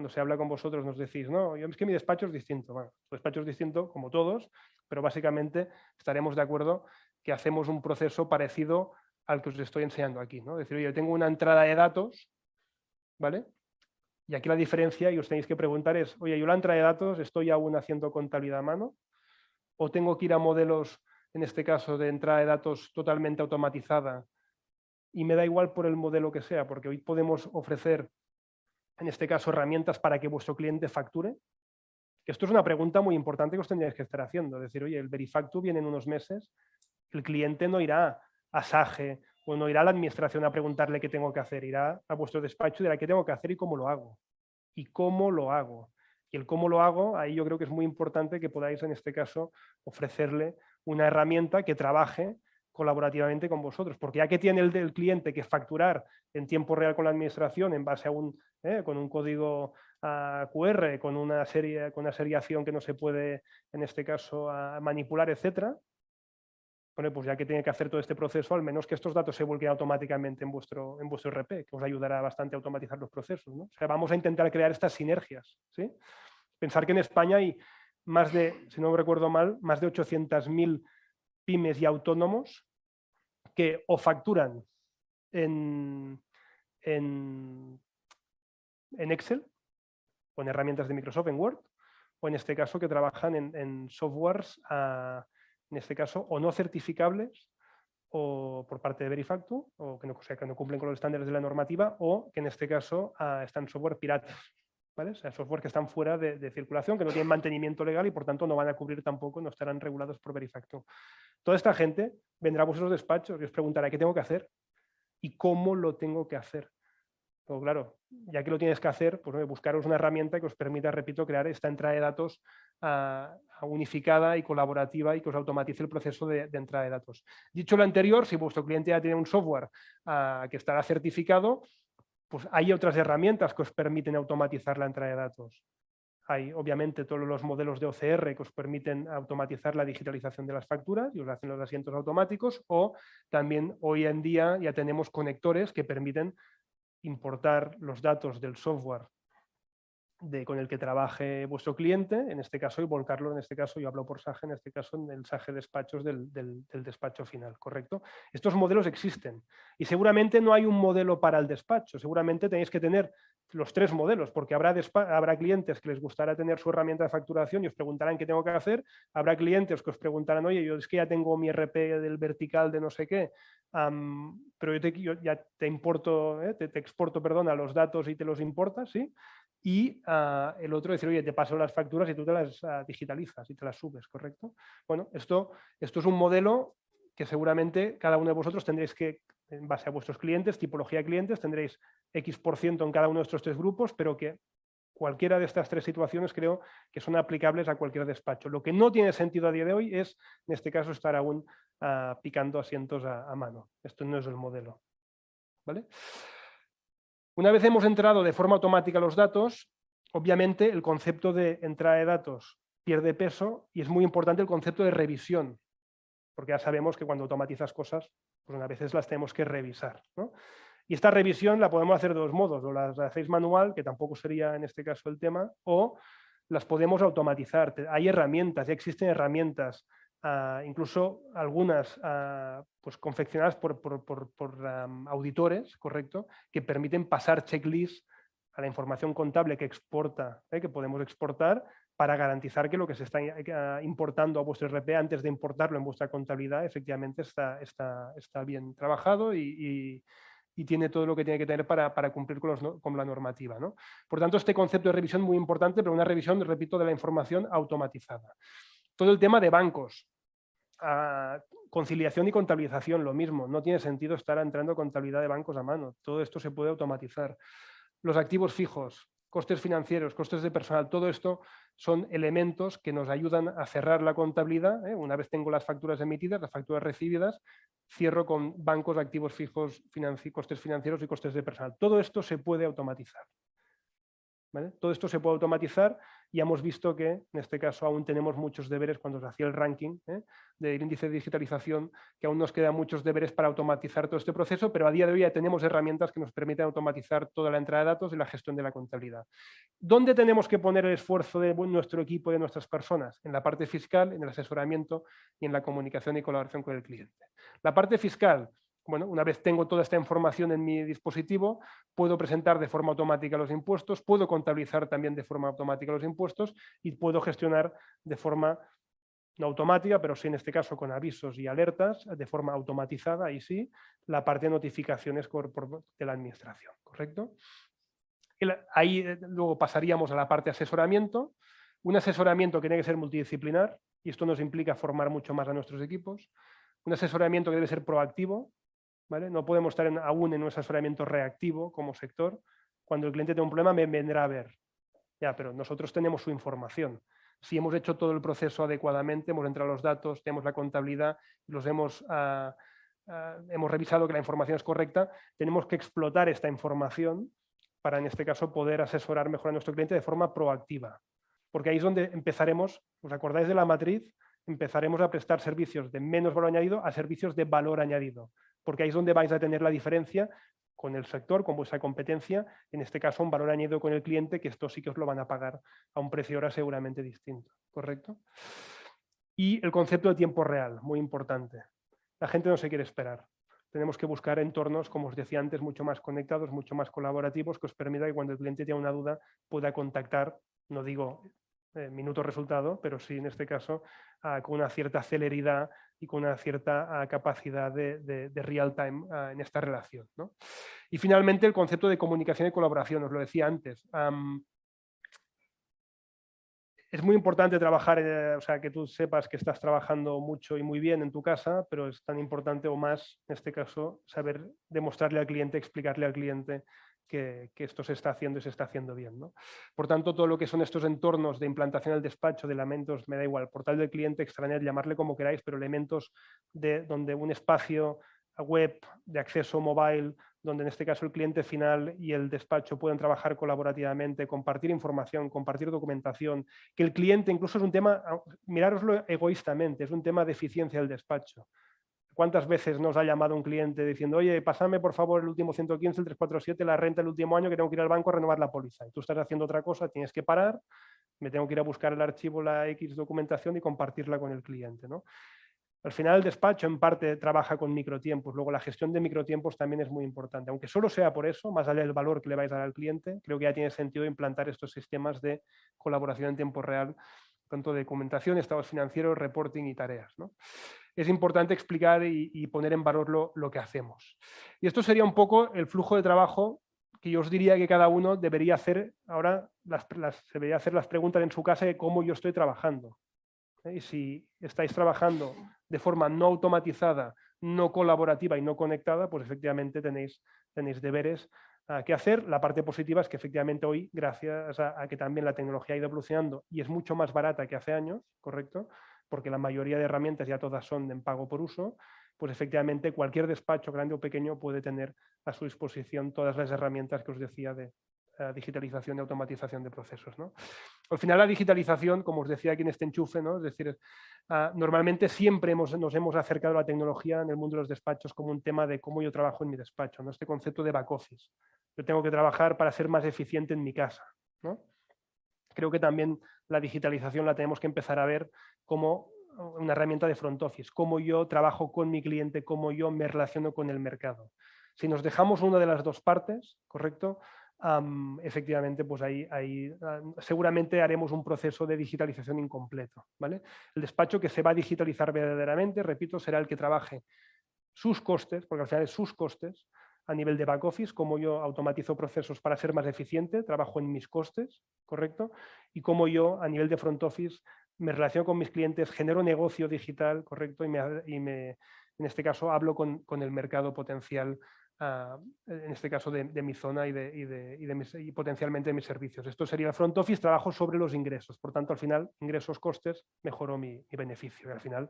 se habla con vosotros nos decís, no, es que mi despacho es distinto. Bueno, tu despacho es distinto como todos, pero básicamente estaremos de acuerdo que hacemos un proceso parecido al que os estoy enseñando aquí, ¿no? Es decir, yo tengo una entrada de datos, ¿vale? Y aquí la diferencia, y os tenéis que preguntar es, oye, yo la entrada de datos, ¿estoy aún haciendo contabilidad a mano? ¿O tengo que ir a modelos, en este caso, de entrada de datos totalmente automatizada? Y me da igual por el modelo que sea, porque hoy podemos ofrecer, en este caso, herramientas para que vuestro cliente facture. Esto es una pregunta muy importante que os tendríais que estar haciendo. Es decir, oye, el Verifactu viene en unos meses, el cliente no irá a SAGE o no irá a la administración a preguntarle qué tengo que hacer, irá a vuestro despacho y dirá qué tengo que hacer y cómo lo hago. Y cómo lo hago. Y el cómo lo hago, ahí yo creo que es muy importante que podáis, en este caso, ofrecerle una herramienta que trabaje colaborativamente con vosotros, porque ya que tiene el cliente que facturar en tiempo real con la administración en base a con un código QR, con una seriación que no se puede, en este caso, manipular, etcétera. Bueno, pues ya que tiene que hacer todo este proceso, al menos que estos datos se vuelquen automáticamente en vuestro RP, que os ayudará bastante a automatizar los procesos, ¿no? O sea, vamos a intentar crear estas sinergias, ¿sí? Pensar que en España hay más de, si no me recuerdo mal, más de 800.000 pymes y autónomos que o facturan en Excel o en herramientas de Microsoft, en Word, o en este caso que trabajan en softwares en este caso, o no certificables o por parte de Verifactu, o que no cumplen con los estándares de la normativa, o que en este caso están software piratas, ¿vale? O sea, software que están fuera de circulación, que no tienen mantenimiento legal y por tanto no van a cubrir tampoco, no estarán regulados por Verifactu. Toda esta gente vendrá a vuestros despachos y os preguntará qué tengo que hacer y cómo lo tengo que hacer. Pero claro, ya que lo tienes que hacer, pues buscaros una herramienta que os permita, repito, crear esta entrada de datos unificada y colaborativa y que os automatice el proceso de entrada de datos. Dicho lo anterior, si vuestro cliente ya tiene un software que estará certificado, pues hay otras herramientas que os permiten automatizar la entrada de datos. Hay, obviamente, todos los modelos de OCR que os permiten automatizar la digitalización de las facturas y os hacen los asientos automáticos, o también hoy en día ya tenemos conectores que permiten importar los datos del software con el que trabaje vuestro cliente, en este caso, y volcarlo, en este caso, yo hablo por SAGE, en este caso, en el SAGE despachos del despacho final, ¿correcto? Estos modelos existen y seguramente no hay un modelo para el despacho, seguramente tenéis que tener los 3 modelos, porque habrá clientes que les gustará tener su herramienta de facturación y os preguntarán qué tengo que hacer, habrá clientes que os preguntarán, oye, yo es que ya tengo mi RP del vertical de no sé qué, pero yo ya te importo, te exporto, perdón, a los datos y te los importas, ¿sí? Y el otro decir, oye, te paso las facturas y tú te las digitalizas y te las subes, ¿correcto? Bueno, esto es un modelo que seguramente cada uno de vosotros tendréis que, en base a vuestros clientes, tipología de clientes, tendréis X% en cada uno de estos 3 grupos, pero que cualquiera de estas 3 situaciones creo que son aplicables a cualquier despacho. Lo que no tiene sentido a día de hoy es, en este caso, estar aún picando asientos a mano. Esto no es el modelo, ¿vale? Una vez hemos entrado de forma automática los datos, obviamente el concepto de entrada de datos pierde peso y es muy importante el concepto de revisión, porque ya sabemos que cuando automatizas cosas, pues a veces las tenemos que revisar, ¿no? Y esta revisión la podemos hacer de dos modos, o las hacéis manual, que tampoco sería en este caso el tema, o las podemos automatizar. Hay herramientas, ya existen herramientas, incluso algunas pues confeccionadas por auditores, ¿correcto?, que permiten pasar checklists a la información contable que exporta, que podemos exportar, para garantizar que lo que se está importando a vuestro RP antes de importarlo en vuestra contabilidad efectivamente está bien trabajado y tiene todo lo que tiene que tener para cumplir con la normativa, ¿no? Por tanto, este concepto de revisión es muy importante, pero una revisión, repito, de la información automatizada. Todo el tema de bancos, conciliación y contabilización, lo mismo. No tiene sentido estar entrando contabilidad de bancos a mano. Todo esto se puede automatizar. Los activos fijos, costes financieros, costes de personal, todo esto son elementos que nos ayudan a cerrar la contabilidad. Una vez tengo las facturas emitidas, las facturas recibidas, cierro con bancos, activos fijos, costes financieros y costes de personal. Todo esto se puede automatizar, ¿vale? Todo esto se puede automatizar y hemos visto que, en este caso, aún tenemos muchos deberes cuando se hacía el ranking del índice de digitalización, que aún nos quedan muchos deberes para automatizar todo este proceso, pero a día de hoy ya tenemos herramientas que nos permiten automatizar toda la entrada de datos y la gestión de la contabilidad. ¿Dónde tenemos que poner el esfuerzo de nuestro equipo y de nuestras personas? En la parte fiscal, en el asesoramiento y en la comunicación y colaboración con el cliente. La parte fiscal, bueno, una vez tengo toda esta información en mi dispositivo, puedo presentar de forma automática los impuestos, puedo contabilizar también de forma automática los impuestos y puedo gestionar de forma no automática, pero sí en este caso con avisos y alertas, de forma automatizada, ahí sí, la parte de notificaciones de la administración, ¿correcto? Ahí luego pasaríamos a la parte de asesoramiento, un asesoramiento que tiene que ser multidisciplinar, y esto nos implica formar mucho más a nuestros equipos, un asesoramiento que debe ser proactivo, ¿vale? No podemos estar aún en un asesoramiento reactivo como sector. Cuando el cliente tiene un problema me vendrá a ver. Ya, pero nosotros tenemos su información. Si hemos hecho todo el proceso adecuadamente, hemos entrado los datos, tenemos la contabilidad, hemos revisado que la información es correcta, tenemos que explotar esta información para, en este caso, poder asesorar mejor a nuestro cliente de forma proactiva. Porque ahí es donde empezaremos, ¿os acordáis de la matriz? Empezaremos a prestar servicios de menos valor añadido a servicios de valor añadido. Porque ahí es donde vais a tener la diferencia con el sector, con vuestra competencia, en este caso un valor añadido con el cliente, que esto sí que os lo van a pagar a un precio ahora seguramente distinto, ¿correcto? Y el concepto de tiempo real, muy importante. La gente no se quiere esperar. Tenemos que buscar entornos, como os decía antes, mucho más conectados, mucho más colaborativos, que os permita que cuando el cliente tenga una duda pueda contactar, no digo minuto resultado, pero sí en este caso con una cierta celeridad y con una cierta capacidad de real time en esta relación, ¿no? Y finalmente el concepto de comunicación y colaboración, os lo decía antes. Es muy importante trabajar, o sea, que tú sepas que estás trabajando mucho y muy bien en tu casa, pero es tan importante o más, en este caso, saber demostrarle al cliente, explicarle al cliente que esto se está haciendo y se está haciendo bien, ¿no? Por tanto, todo lo que son estos entornos de implantación del despacho, de elementos, me da igual, portal del cliente, extranet, llamarle como queráis, pero elementos donde un espacio web de acceso mobile, donde en este caso el cliente final y el despacho pueden trabajar colaborativamente, compartir información, compartir documentación, que el cliente incluso es un tema, mirároslo egoístamente, es un tema de eficiencia del despacho. ¿Cuántas veces nos ha llamado un cliente diciendo, oye, pásame por favor el último 115, el 347, la renta del último año, que tengo que ir al banco a renovar la póliza? Y tú estás haciendo otra cosa, tienes que parar, me tengo que ir a buscar el archivo, la X documentación y compartirla con el cliente, ¿no? Al final el despacho en parte trabaja con microtiempos, luego la gestión de microtiempos también es muy importante, aunque solo sea por eso, más allá del valor que le vais a dar al cliente, creo que ya tiene sentido implantar estos sistemas de colaboración en tiempo real, tanto de documentación, estados financieros, reporting y tareas, ¿no? Es importante explicar y poner en valor lo que hacemos. Y esto sería un poco el flujo de trabajo que yo os diría que cada uno debería hacer, ahora se debería hacer las preguntas en su casa de cómo yo estoy trabajando. Y si estáis trabajando de forma no automatizada, no colaborativa y no conectada, pues efectivamente tenéis deberes que hacer. La parte positiva es que efectivamente hoy, gracias a que también la tecnología ha ido evolucionando y es mucho más barata que hace años, ¿correcto? Porque la mayoría de herramientas ya todas son en pago por uso, pues efectivamente cualquier despacho, grande o pequeño, puede tener a su disposición todas las herramientas que os decía de digitalización y automatización de procesos, ¿no? Al final la digitalización, como os decía aquí en este enchufe, ¿no? Es decir, normalmente siempre nos hemos acercado a la tecnología en el mundo de los despachos como un tema de cómo yo trabajo en mi despacho, ¿no? Este concepto de back office. Yo tengo que trabajar para ser más eficiente en mi casa, ¿no? Creo que también la digitalización la tenemos que empezar a ver como una herramienta de front office, cómo yo trabajo con mi cliente, cómo yo me relaciono con el mercado. Si nos dejamos una de las dos partes, ¿correcto? Efectivamente, pues ahí seguramente haremos un proceso de digitalización incompleto, ¿vale? El despacho que se va a digitalizar verdaderamente, repito, será el que trabaje sus costes, porque al final es sus costes, a nivel de back office, cómo yo automatizo procesos para ser más eficiente, trabajo en mis costes, ¿correcto? Y cómo yo, a nivel de front office, me relaciono con mis clientes, genero negocio digital, ¿correcto? En este caso, hablo con el mercado potencial, en este caso de mi zona y potencialmente de mis servicios. Esto sería el front office, trabajo sobre los ingresos. Por tanto, al final, ingresos, costes, mejoro mi beneficio. Y al final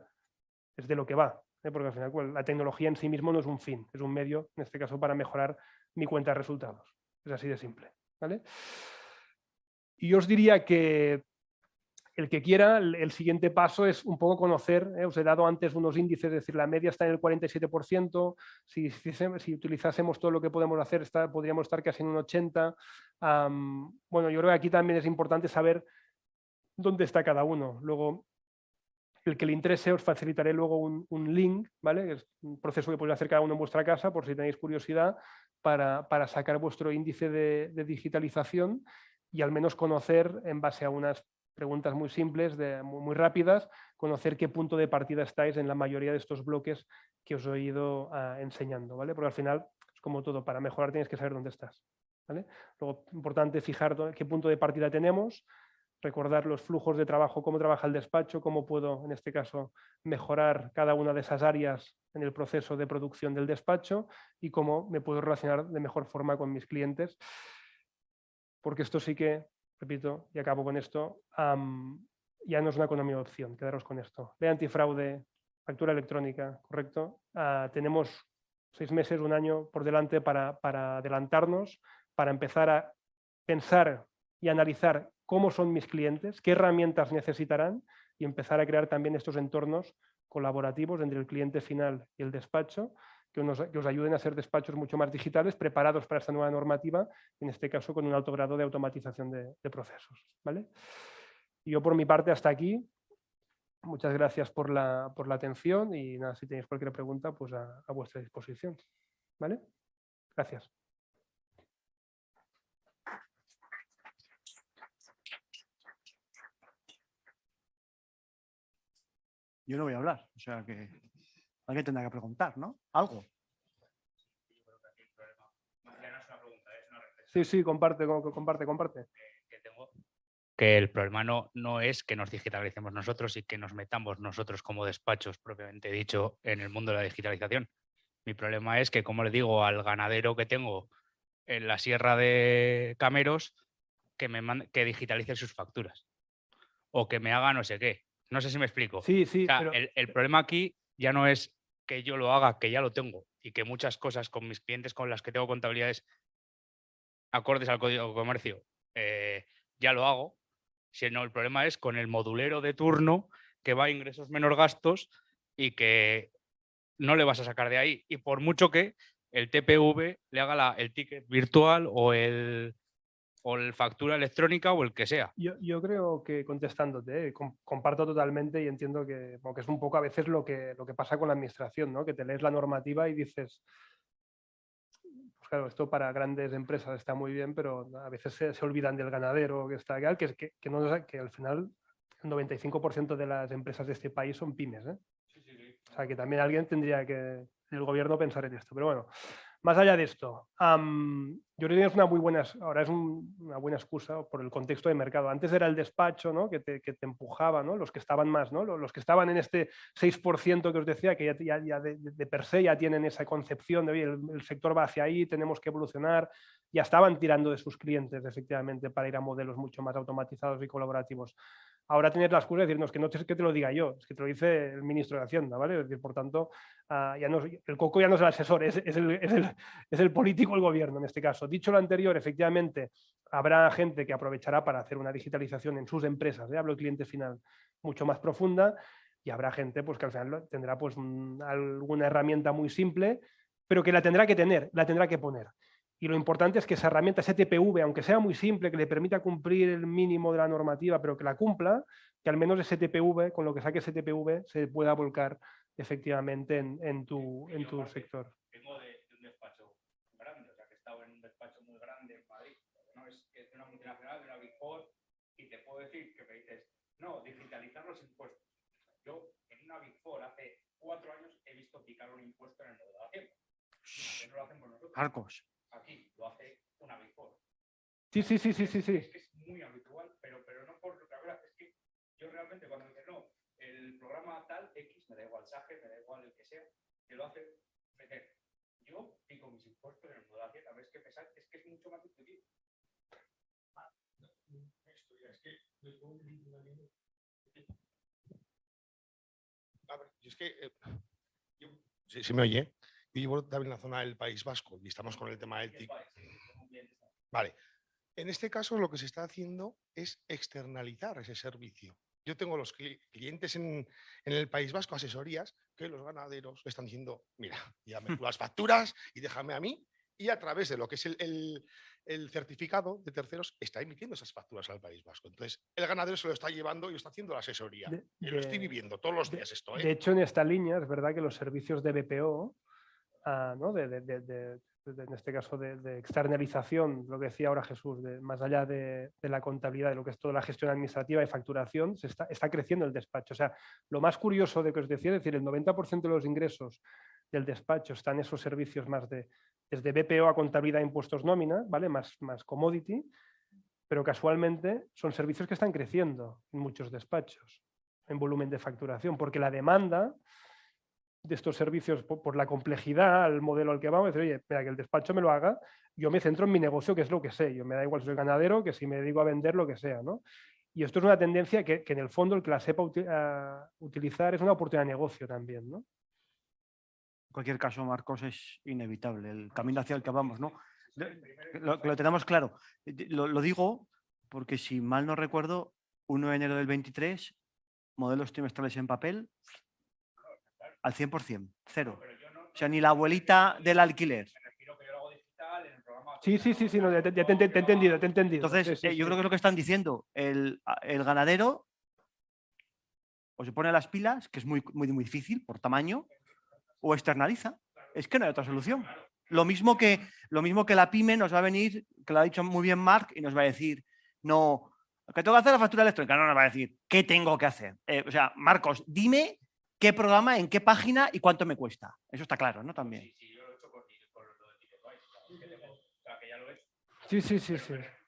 es de lo que va, porque al final pues, la tecnología en sí mismo no es un fin, es un medio, en este caso, para mejorar mi cuenta de resultados. Es así de simple, ¿vale? Y yo os diría que el que quiera, el siguiente paso es un poco conocer, os he dado antes unos índices, es decir, la media está en el 47%, si utilizásemos todo lo que podemos hacer, podríamos estar casi en un 80%. Bueno, yo creo que aquí también es importante saber dónde está cada uno. Luego, el que le interese, os facilitaré luego un link, ¿vale? Es un proceso que podéis hacer cada uno en vuestra casa, por si tenéis curiosidad, para sacar vuestro índice de digitalización y al menos conocer, en base a unas preguntas muy simples, muy rápidas, conocer qué punto de partida estáis en la mayoría de estos bloques que os he ido enseñando, ¿vale? Porque al final, es como todo, para mejorar tienes que saber dónde estás, ¿vale? Luego, importante fijar qué punto de partida tenemos, recordar los flujos de trabajo, cómo trabaja el despacho, cómo puedo, en este caso, mejorar cada una de esas áreas en el proceso de producción del despacho y cómo me puedo relacionar de mejor forma con mis clientes. Porque esto sí que, repito, y acabo con esto, ya no es una economía de opción, quedaros con esto. Ley antifraude, factura electrónica, ¿correcto? Tenemos 6 meses, un año por delante para adelantarnos, para empezar a pensar y analizar cómo son mis clientes, qué herramientas necesitarán y empezar a crear también estos entornos colaborativos entre el cliente final y el despacho que os ayuden a ser despachos mucho más digitales, preparados para esta nueva normativa, en este caso con un alto grado de automatización de procesos, ¿vale? Y yo por mi parte hasta aquí. Muchas gracias por la atención y nada, si tenéis cualquier pregunta, pues a vuestra disposición, ¿vale? Gracias. Yo no voy a hablar, o sea que alguien tendrá que preguntar, ¿no? Algo. Sí, comparte. Que el problema no es que nos digitalicemos nosotros y que nos metamos nosotros como despachos, propiamente dicho, en el mundo de la digitalización. Mi problema es que, como le digo al ganadero que tengo en la Sierra de Cameros, que digitalice sus facturas o que me haga no sé qué. No sé si me explico. Sí, o sea, pero el problema aquí ya no es que yo lo haga, que ya lo tengo, y que muchas cosas con mis clientes con las que tengo contabilidades acordes al Código de Comercio ya lo hago, sino el problema es con el modulero de turno que va a ingresos menos gastos y que no le vas a sacar de ahí. Y por mucho que el TPV le haga el ticket virtual o el factura electrónica o el que sea. Yo creo que contestándote, comparto totalmente y entiendo que es un poco a veces lo que pasa con la administración, ¿no? Que te lees la normativa y dices, pues claro, esto para grandes empresas está muy bien, pero a veces se olvidan del ganadero que está acá, que al final el 95% de las empresas de este país son pymes, ¿eh? O sea, que también alguien tendría que, el gobierno, pensar en esto. Pero bueno, más allá de esto, yo creo que es una buena excusa por el contexto de mercado. Antes era el despacho, ¿no? que te empujaba, ¿no? Los que estaban más, ¿no? Los que estaban en este 6% que os decía, que ya de per se ya tienen esa concepción de, oye, el sector va hacia ahí, tenemos que evolucionar, ya estaban tirando de sus clientes, efectivamente, para ir a modelos mucho más automatizados y colaborativos. Ahora tener la excusa de decir, no, es que no es que te lo diga yo, es que te lo dice el ministro de Hacienda, ¿vale? Es decir, por tanto, ya no, el coco ya no es el asesor, es el político, el gobierno en este caso. Dicho lo anterior, efectivamente, habrá gente que aprovechará para hacer una digitalización en sus empresas, hablo del cliente final, mucho más profunda, y habrá gente pues, que al final tendrá pues, alguna herramienta muy simple, pero que la tendrá que tener, la tendrá que poner. Y lo importante es que esa herramienta, ese TPV, aunque sea muy simple, que le permita cumplir el mínimo de la normativa, pero que la cumpla, que al menos ese TPV, con lo que saque ese TPV, se pueda volcar efectivamente en tu sector. Vengo de un despacho grande, o sea, que he estado en un despacho muy grande en Madrid. No es que es de una multinacional, de una Big Four, y te puedo decir que me dices, no, digitalizar los impuestos. Yo, en una Big Four, hace 4 años, he visto picar un impuesto en el modelo de Hacienda. No lo hacemos nosotros. Marcos. Aquí lo hace una Big Four. Sí. Es que es muy habitual, pero no por la verdad. Es que yo realmente cuando dices, no, el programa tal X, me da igual SAGE, me da igual el que sea, que lo hace meter. Yo pico mis impuestos en el modelo de Hacienda, ves que pesar, es que es mucho más intuitivo. Es que a ver, es que se me oye. Yo llevo también la zona del País Vasco y estamos con el tema del TIC. Vale. En este caso lo que se está haciendo es externalizar ese servicio. Yo tengo los clientes en el País Vasco, asesorías, que los ganaderos están diciendo, mira, llame tú las facturas y déjame a mí, y a través de lo que es el certificado de terceros está emitiendo esas facturas al País Vasco. Entonces, el ganadero se lo está llevando y está haciendo la asesoría. Y lo estoy viviendo todos los días esto. De hecho, en esta línea es verdad que los servicios de BPO, ¿no? En este caso de externalización, lo que decía ahora Jesús, más allá de la contabilidad, de lo que es toda la gestión administrativa y facturación, está creciendo el despacho. O sea, lo más curioso de que os decía, es decir, el 90% de los ingresos del despacho están en esos servicios más desde BPO a contabilidad, impuestos, nómina, ¿vale? Más commodity, pero casualmente son servicios que están creciendo en muchos despachos en volumen de facturación, porque la demanda de estos servicios por la complejidad, el modelo al que vamos, decir, oye, mira, que el despacho me lo haga, yo me centro en mi negocio, que es lo que sé, yo me da igual si soy ganadero que si me dedico a vender lo que sea, ¿no? Y esto es una tendencia que en el fondo el que la sepa utilizar es una oportunidad de negocio también, ¿no? En cualquier caso, Marcos, es inevitable el camino hacia el que vamos, ¿no? Lo tenemos claro. Lo digo porque, si mal no recuerdo, 1 de enero del 23, modelos trimestrales en papel, al 100%, cero. O sea, ni la abuelita del alquiler. Sí, no, te he entendido. Entonces, yo creo que es lo que están diciendo. El ganadero o se pone las pilas, que es muy difícil por tamaño, o externaliza. Es que no hay otra solución. Lo mismo que la pyme nos va a venir, que lo ha dicho muy bien Marc, y nos va a decir, no, ¿qué tengo que hacer la factura electrónica? No, nos va a decir, ¿qué tengo que hacer? O sea, Marcos, dime qué programa, en qué página y cuánto me cuesta. Eso está claro, ¿no? También. Sí, yo lo he hecho con lo de TicketWise, o sea, que ya lo he hecho. Sí.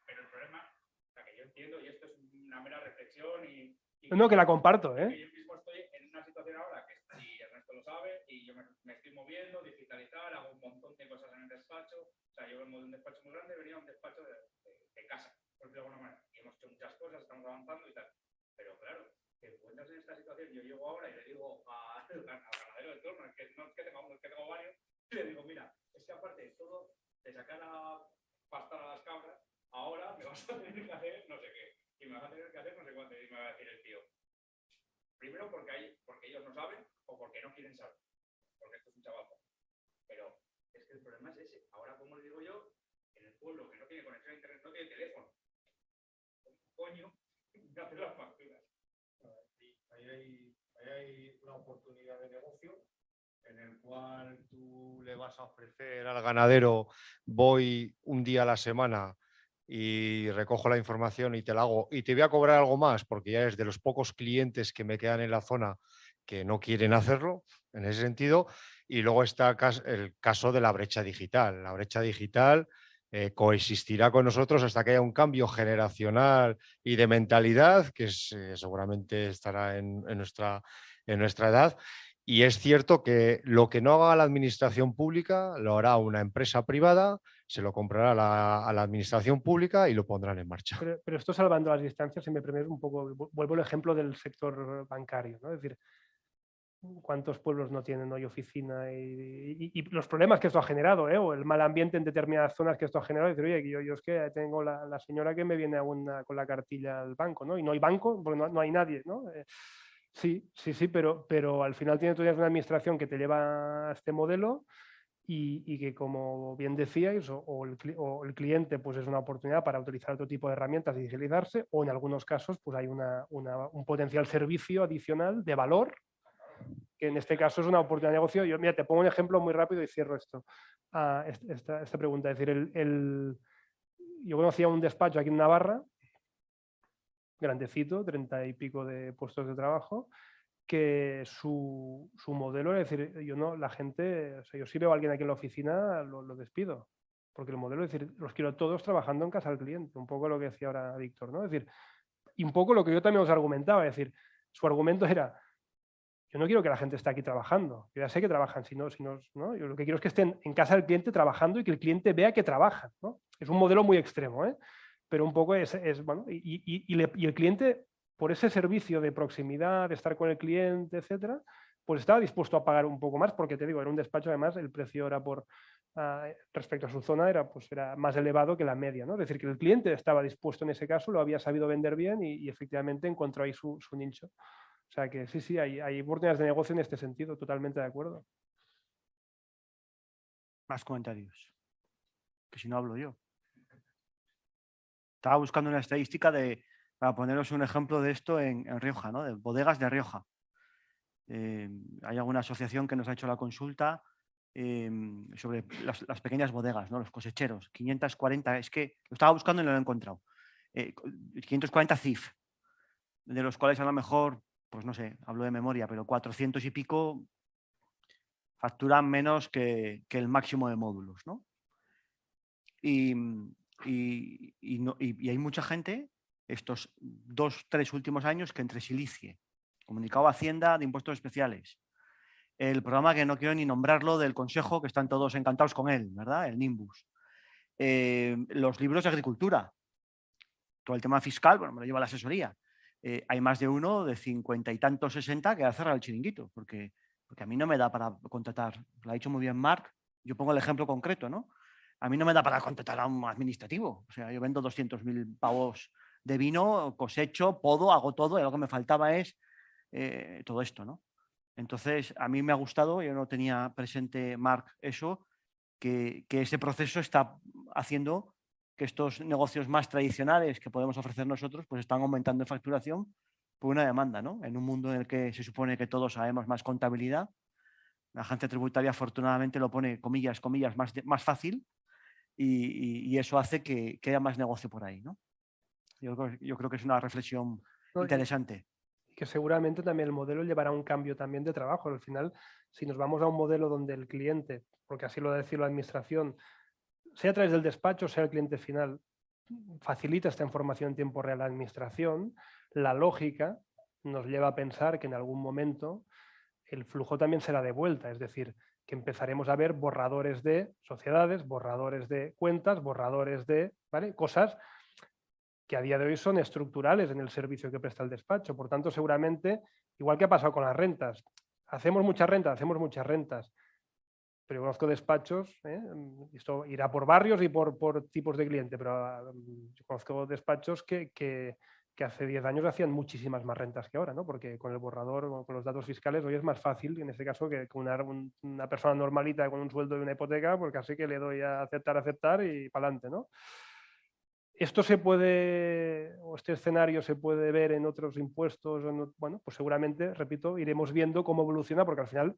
Pero el problema, o sea, que yo entiendo, y esto es una mera reflexión y no, que la comparto, ¿eh? Yo mismo estoy en una situación ahora que si Ernesto lo sabe y yo me estoy moviendo, digitalizar, hago un montón de cosas en el despacho. O sea, yo vengo de un despacho muy grande, venía a un despacho de casa, por decirlo de alguna manera. Y hemos hecho muchas cosas, estamos avanzando y tal. Pero claro, te encuentras en esta situación. Yo llego ahora y le digo al ganadero de turno, que no es que tenga uno, es que tengo varios, y le digo, mira, es que aparte de todo, de sacar a pastar a las cabras, ahora me vas a tener que hacer no sé qué. Y me vas a tener que hacer no sé cuánto. Y me va a decir el tío. Primero porque ellos no saben o porque no quieren saber. Porque esto es un chaval. Pero es que el problema es ese. Ahora, como les digo yo, en el pueblo que no tiene conexión a internet, no tiene teléfono. Coño, me hace las facturas. Ahí hay una oportunidad de negocio en el cual tú le vas a ofrecer al ganadero, voy un día a la semana y recojo la información y te la hago y te voy a cobrar algo más porque ya es de los pocos clientes que me quedan en la zona que no quieren hacerlo en ese sentido. Y luego está el caso de la brecha digital. La brecha digital coexistirá con nosotros hasta que haya un cambio generacional y de mentalidad que seguramente estará en nuestra edad. Y es cierto que lo que no haga la administración pública lo hará una empresa privada, se lo comprará a la administración pública y lo pondrán en marcha. Pero esto salvando las distancias, si me permites un poco, vuelvo al ejemplo del sector bancario, ¿no? Es decir, ¿cuántos pueblos no tienen hoy oficina? Y los problemas que esto ha generado, o el mal ambiente en determinadas zonas que esto ha generado. Decir, oye, yo es que tengo la señora que me viene con la cartilla al banco, ¿no? Y no hay banco porque no hay nadie, ¿no? Sí, pero al final tienes una administración que te lleva a este modelo y que, como bien decíais, o el cliente pues es una oportunidad para utilizar otro tipo de herramientas y digitalizarse, o en algunos casos pues hay un potencial servicio adicional de valor, que en este caso es una oportunidad de negocio. Yo, mira, te pongo un ejemplo muy rápido y cierro esto. Esta pregunta. Es decir, yo conocía un despacho aquí en Navarra, grandecito, 30 y pico de puestos de trabajo, que su modelo es decir, la gente, o sea, yo si veo a alguien aquí en la oficina, lo despido. Porque el modelo es decir, los quiero todos trabajando en casa del cliente, un poco lo que decía ahora Víctor, ¿no? Es decir, y un poco lo que yo también os argumentaba, es decir, su argumento era, yo no quiero que la gente esté aquí trabajando, yo ya sé que trabajan, ¿no? Yo lo que quiero es que estén en casa del cliente trabajando y que el cliente vea que trabajan, ¿no? Es un modelo muy extremo, pero un poco bueno, y el cliente, por ese servicio de proximidad, de estar con el cliente, etcétera, pues estaba dispuesto a pagar un poco más, porque te digo, era un despacho, además, el precio era respecto a su zona, era más elevado que la media, ¿no? Es decir, que el cliente estaba dispuesto en ese caso, lo había sabido vender bien y efectivamente encontró ahí su nicho. O sea que sí, hay oportunidades de negocio en este sentido, totalmente de acuerdo. Más comentarios. Que si no hablo yo. Estaba buscando una estadística para poneros un ejemplo de esto en Rioja, ¿no? De bodegas de Rioja. Hay alguna asociación que nos ha hecho la consulta sobre las pequeñas bodegas, ¿no? Los cosecheros. 540, es que lo estaba buscando y no lo he encontrado. 540 CIF, de los cuales a lo mejor, pues no sé, hablo de memoria, pero 400 y pico facturan menos que el máximo de módulos, ¿no? Y hay mucha gente, estos 2-3 últimos años, que entre Silicie, Comunicado a Hacienda de Impuestos Especiales, el programa que no quiero ni nombrarlo del Consejo, que están todos encantados con él, ¿verdad? El Nimbus. Los libros de agricultura, todo el tema fiscal, bueno, me lo lleva la asesoría. Hay más de uno de 50 y tantos, 60, que ha cerrado el chiringuito, porque a mí no me da para contratar. Lo ha dicho muy bien Marc, yo pongo el ejemplo concreto, ¿no? A mí no me da para contratar a un administrativo. O sea, yo vendo 200.000 pavos de vino, cosecho, podo, hago todo, y lo que me faltaba es todo esto, ¿no? Entonces, a mí me ha gustado, yo no tenía presente, Marc, eso, que ese proceso está haciendo que estos negocios más tradicionales que podemos ofrecer nosotros, pues están aumentando en facturación por una demanda, ¿no? En un mundo en el que se supone que todos sabemos más contabilidad, la agencia tributaria afortunadamente lo pone, comillas, más fácil, y eso hace que haya más negocio por ahí, ¿no? Yo creo que es una reflexión interesante. Que seguramente también el modelo llevará a un cambio también de trabajo. Al final, si nos vamos a un modelo donde el cliente, porque así lo ha decidido la administración, sea a través del despacho, sea el cliente final, facilita esta información en tiempo real a la administración, la lógica nos lleva a pensar que en algún momento el flujo también será de vuelta, es decir, que empezaremos a ver borradores de sociedades, borradores de cuentas, borradores de cosas que a día de hoy son estructurales en el servicio que presta el despacho. Por tanto, seguramente, igual que ha pasado con las rentas, hacemos muchas rentas, pero yo conozco despachos, esto irá por barrios y por tipos de cliente, pero yo conozco despachos que hace 10 años hacían muchísimas más rentas que ahora, ¿no? Porque con el borrador, con los datos fiscales, hoy es más fácil, en este caso, que una persona normalita con un sueldo y una hipoteca, porque así que le doy a aceptar y para adelante, ¿no? Esto este escenario se puede ver en otros impuestos, bueno, pues seguramente, repito, iremos viendo cómo evoluciona, porque al final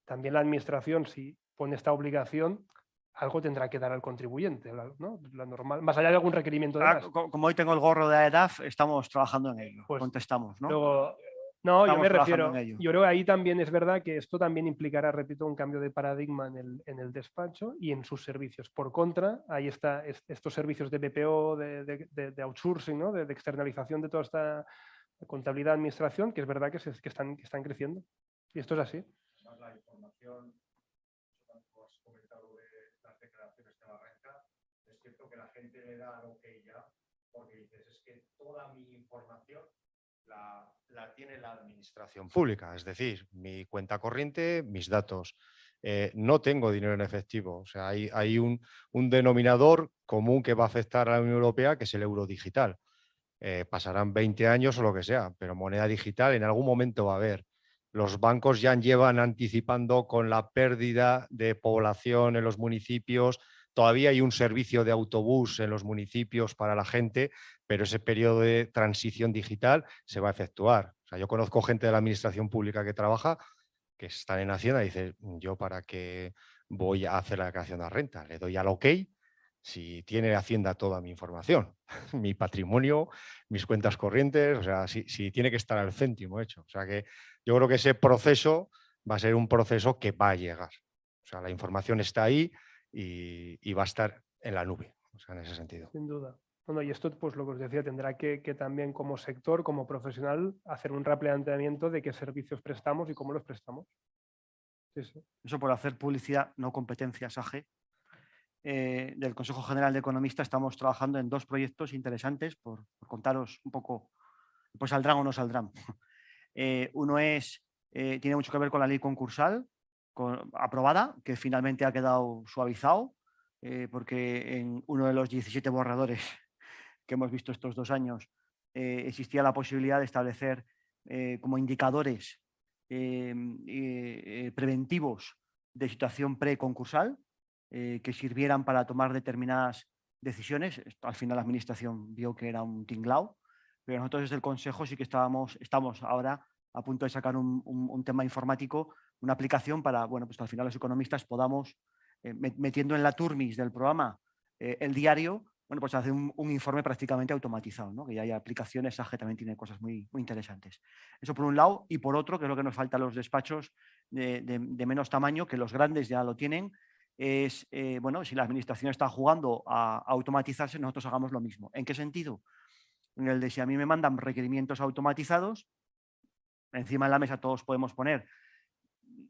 también la administración, si pone esta obligación, algo tendrá que dar al contribuyente, ¿no? La normal, más allá de algún requerimiento de más. Como hoy tengo el gorro de AEDAF, estamos trabajando en ello, pues, contestamos, ¿no? Luego, no, yo me refiero, yo creo que ahí también es verdad que esto también implicará, repito, un cambio de paradigma en el despacho y en sus servicios. Por contra, ahí está estos servicios de BPO, de outsourcing, ¿no? de externalización de toda esta contabilidad, administración, que es verdad que están creciendo. Y esto es así. la información, tú has comentado de las declaraciones de la renta, es cierto que la gente le da al OK ya, porque dices, es que toda mi información la tiene la administración pública, es decir, mi cuenta corriente, mis datos. No tengo dinero en efectivo, o sea, hay un denominador común que va a afectar a la Unión Europea, que es el euro digital. Pasarán 20 años o lo que sea, pero moneda digital en algún momento va a haber. Los bancos ya llevan anticipando con la pérdida de población en los municipios. Todavía hay un servicio de autobús en los municipios para la gente, pero ese periodo de transición digital se va a efectuar. O sea, yo conozco gente de la administración pública que trabaja, que están en Hacienda y dice, yo para qué voy a hacer la declaración de renta, le doy al OK si tiene Hacienda toda mi información, mi patrimonio, mis cuentas corrientes, o sea, si tiene que estar al céntimo hecho. O sea que yo creo que ese proceso va a ser un proceso que va a llegar. O sea, la información está ahí y va a estar en la nube, o sea, en ese sentido. Sin duda. Bueno, y esto, pues lo que os decía, tendrá que también como sector, como profesional, hacer un replanteamiento de qué servicios prestamos y cómo los prestamos. Sí, sí. Eso por hacer publicidad, no competencia, SAGE. Del Consejo General de Economistas estamos trabajando en 2 proyectos interesantes, por contaros un poco, pues saldrán o no saldrán. Uno tiene mucho que ver con la ley concursal aprobada, que finalmente ha quedado suavizado, porque en uno de los 17 borradores que hemos visto estos 2 años existía la posibilidad de establecer como indicadores preventivos de situación preconcursal que sirvieran para tomar determinadas decisiones. Al final la administración vio que era un tinglao, pero nosotros desde el Consejo sí que estamos ahora a punto de sacar un tema informático, una aplicación para, bueno, pues que al final los economistas podamos, metiendo en la turmis del programa el diario, bueno, pues hacer un informe prácticamente automatizado, ¿no? Que ya hay aplicaciones, SAGE también tiene cosas muy interesantes. Eso por un lado, y por otro, que es lo que nos falta a los despachos de menos tamaño, que los grandes ya lo tienen, es, bueno, si la administración está jugando a automatizarse, nosotros hagamos lo mismo. ¿En qué sentido? En el de si a mí me mandan requerimientos automatizados, encima de la mesa todos podemos poner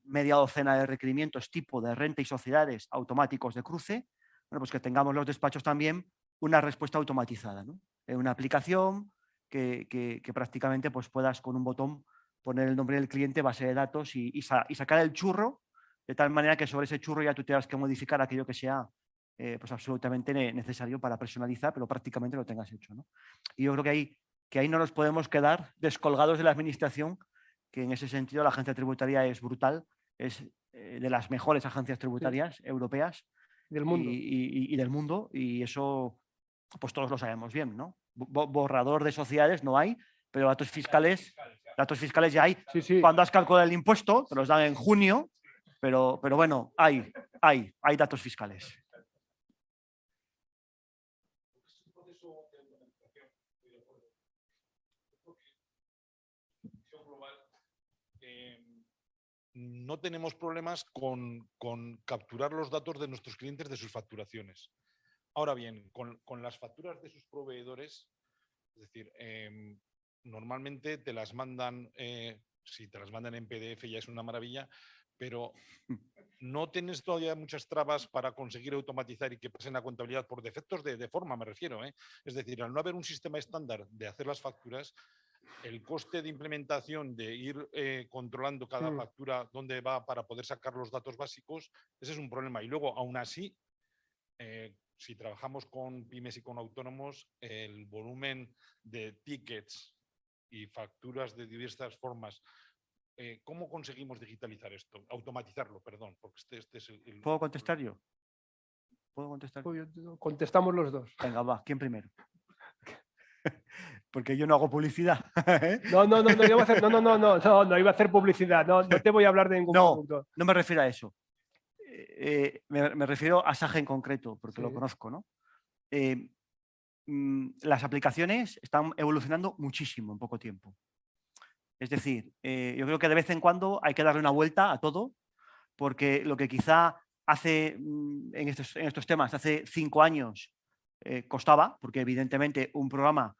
media docena de requerimientos tipo de renta y sociedades automáticos de cruce, bueno, pues que tengamos los despachos también una respuesta automatizada, ¿no? Una aplicación que prácticamente pues puedas con un botón poner el nombre del cliente, base de datos y sacar el churro, de tal manera que sobre ese churro ya tú tengas que modificar aquello que sea pues absolutamente necesario para personalizar, pero prácticamente lo tengas hecho, ¿no? Y yo creo que ahí no nos podemos quedar descolgados de la administración, que en ese sentido la agencia tributaria es brutal, es de las mejores agencias tributarias europeas Del mundo. y del mundo, y eso pues todos lo sabemos bien, ¿no? Borrador de sociedades no hay, pero datos fiscales ya hay. Sí, sí. Cuando has calculado el impuesto, te los dan en junio, pero bueno, hay datos fiscales. No tenemos problemas con capturar los datos de nuestros clientes de sus facturaciones. Ahora bien, con las facturas de sus proveedores, es decir, normalmente te las mandan, si te las mandan en PDF ya es una maravilla, pero no tienes todavía muchas trabas para conseguir automatizar y que pasen a contabilidad por defectos de forma, me refiero. Es decir, al no haber un sistema estándar de hacer las facturas, el coste de implementación de ir controlando cada factura dónde va para poder sacar los datos básicos, ese es un problema. Y luego, aún así, si trabajamos con pymes y con autónomos, el volumen de tickets y facturas de diversas formas, ¿cómo conseguimos digitalizar esto? Automatizarlo, perdón, porque este es el... ¿Puedo contestar yo? ¿Puedo contestar? Contestamos los dos. Venga, va, ¿quién primero? Porque yo no hago publicidad. No iba a hacer publicidad. No te voy a hablar de ningún producto. No me refiero a eso. Me refiero a SAGE en concreto, porque lo conozco, ¿no? Las aplicaciones están evolucionando muchísimo en poco tiempo. Es decir, yo creo que de vez en cuando hay que darle una vuelta a todo, porque lo que quizá hace en estos temas, hace 5 años, costaba, porque evidentemente un programa,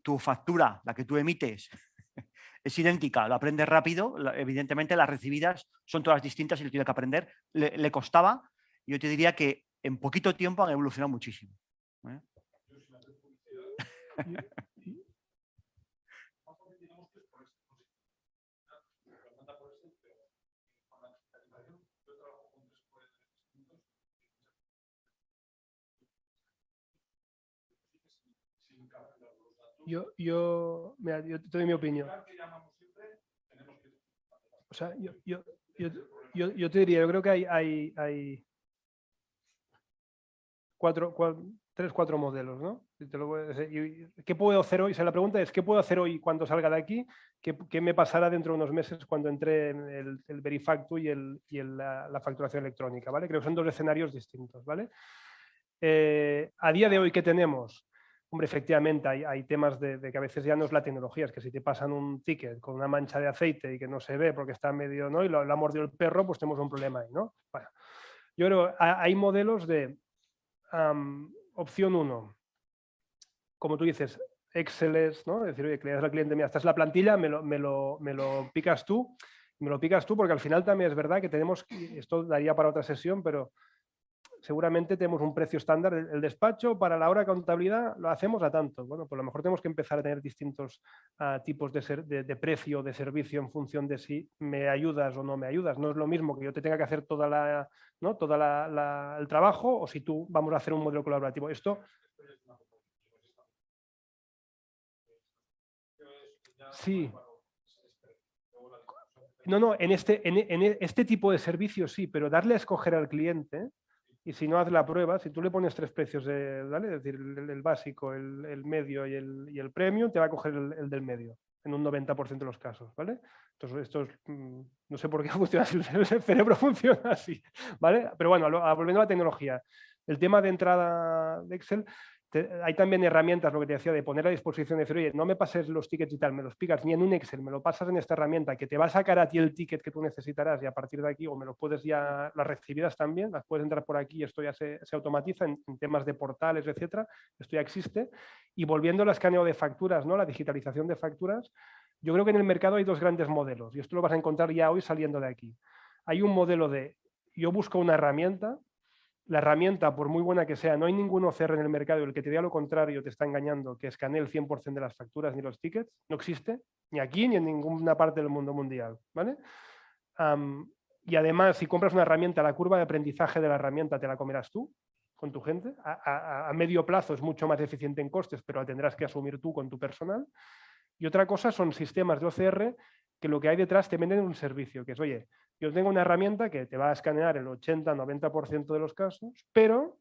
tu factura, la que tú emites, es idéntica, lo aprende rápido, evidentemente las recibidas son todas distintas y lo tiene que aprender. Le costaba, yo te diría que en poquito tiempo han evolucionado muchísimo. Mira, yo te doy mi opinión. O sea, yo te diría, yo creo que hay 4 modelos, ¿no? ¿Qué puedo hacer hoy? O sea, la pregunta es, ¿qué puedo hacer hoy cuando salga de aquí? ¿Qué me pasará dentro de unos meses cuando entre en el Verifactu y la facturación electrónica? ¿Vale? Creo que son 2 escenarios distintos, ¿vale? A día de hoy, ¿qué tenemos? Hombre, efectivamente, hay temas de que a veces ya no es la tecnología, es que si te pasan un ticket con una mancha de aceite y que no se ve porque está medio, ¿no? Y lo ha mordido el perro, pues tenemos un problema ahí, ¿no? Bueno, yo creo hay modelos de opción 1, como tú dices, Excel es, ¿no? Es decir, oye, que le das al cliente, mira, esta es la plantilla, me lo picas tú, porque al final también es verdad que tenemos, esto daría para otra sesión, pero seguramente tenemos un precio estándar. El despacho para la hora de contabilidad lo hacemos a tanto. Bueno, pues a lo mejor tenemos que empezar a tener distintos tipos de precio, de servicio en función de si me ayudas o no me ayudas. No es lo mismo que yo te tenga que hacer toda el trabajo o si tú vamos a hacer un modelo colaborativo. Esto... Sí. No, en este tipo de servicios sí, pero darle a escoger al cliente... Y si no, haz la prueba. Si tú le pones 3 precios, ¿vale? Es decir, el básico, el medio y el premium, te va a coger el del medio, en un 90% de los casos, ¿vale? Entonces, esto es, no sé por qué funciona así, el cerebro funciona así, ¿vale? Pero bueno, volviendo a la tecnología, el tema de entrada de Excel, hay también herramientas, lo que te decía, de poner a disposición, de decir, oye, no me pases los tickets y tal, me los picas ni en un Excel, me lo pasas en esta herramienta que te va a sacar a ti el ticket que tú necesitarás y a partir de aquí, o me lo puedes ya, las recibidas también, las puedes entrar por aquí y esto ya se automatiza en temas de portales, etcétera, esto ya existe. Y volviendo al escaneo de facturas, ¿no? La digitalización de facturas, yo creo que en el mercado hay 2 grandes modelos y esto lo vas a encontrar ya hoy saliendo de aquí. Hay un modelo de, yo busco una herramienta. La herramienta, por muy buena que sea, no hay ningún OCR en el mercado, el que te diga lo contrario te está engañando, que escanee el 100% de las facturas ni los tickets, no existe, ni aquí ni en ninguna parte del mundo mundial, ¿vale? Y además, si compras una herramienta, la curva de aprendizaje de la herramienta te la comerás tú, con tu gente. A medio plazo es mucho más eficiente en costes, pero la tendrás que asumir tú con tu personal. Y otra cosa son sistemas de OCR que lo que hay detrás te venden un servicio, que es, oye, yo tengo una herramienta que te va a escanear el 80-90% de los casos, pero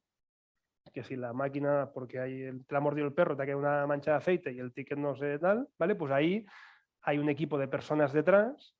que si la máquina, porque te la ha mordido el perro, te ha quedado una mancha de aceite y el ticket no sé tal, ¿vale? Pues ahí hay un equipo de personas detrás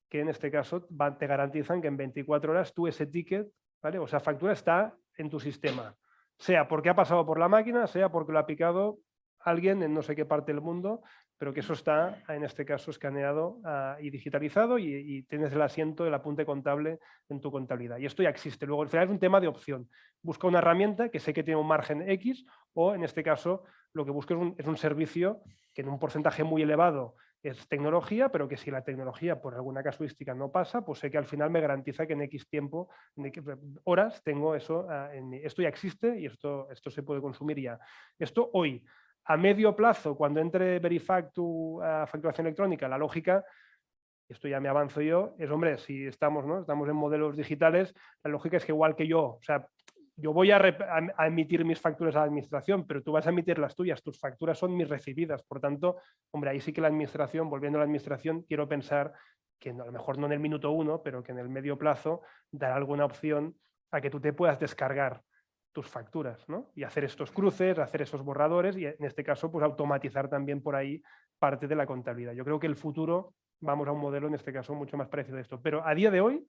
que en este caso te garantizan que en 24 horas tú ese ticket, ¿vale? O sea, factura está en tu sistema, sea porque ha pasado por la máquina, sea porque lo ha picado alguien en no sé qué parte del mundo, pero que eso está, en este caso, escaneado y digitalizado y tienes el asiento, el apunte contable en tu contabilidad. Y esto ya existe. Luego, al final es un tema de opción. Busca una herramienta que sé que tiene un margen X o, en este caso, lo que busco es un servicio que en un porcentaje muy elevado es tecnología, pero que si la tecnología por alguna casuística no pasa, pues sé que al final me garantiza que en X tiempo, en X horas, tengo eso. Esto ya existe y esto se puede consumir ya. Esto hoy. A medio plazo, cuando entre Verifactu a facturación electrónica, la lógica, esto ya me avanzo yo, es, hombre, si estamos en modelos digitales, la lógica es que igual que yo, o sea, yo voy a emitir mis facturas a la administración, pero tú vas a emitir las tuyas, tus facturas son mis recibidas. Por tanto, hombre, ahí sí que la administración, volviendo a la administración, quiero pensar que a lo mejor no en el minuto 1, pero que en el medio plazo dará alguna opción a que tú te puedas descargar tus facturas, ¿no? Y hacer estos cruces, hacer esos borradores y en este caso pues automatizar también por ahí parte de la contabilidad. Yo creo que el futuro vamos a un modelo en este caso mucho más parecido a esto, pero a día de hoy,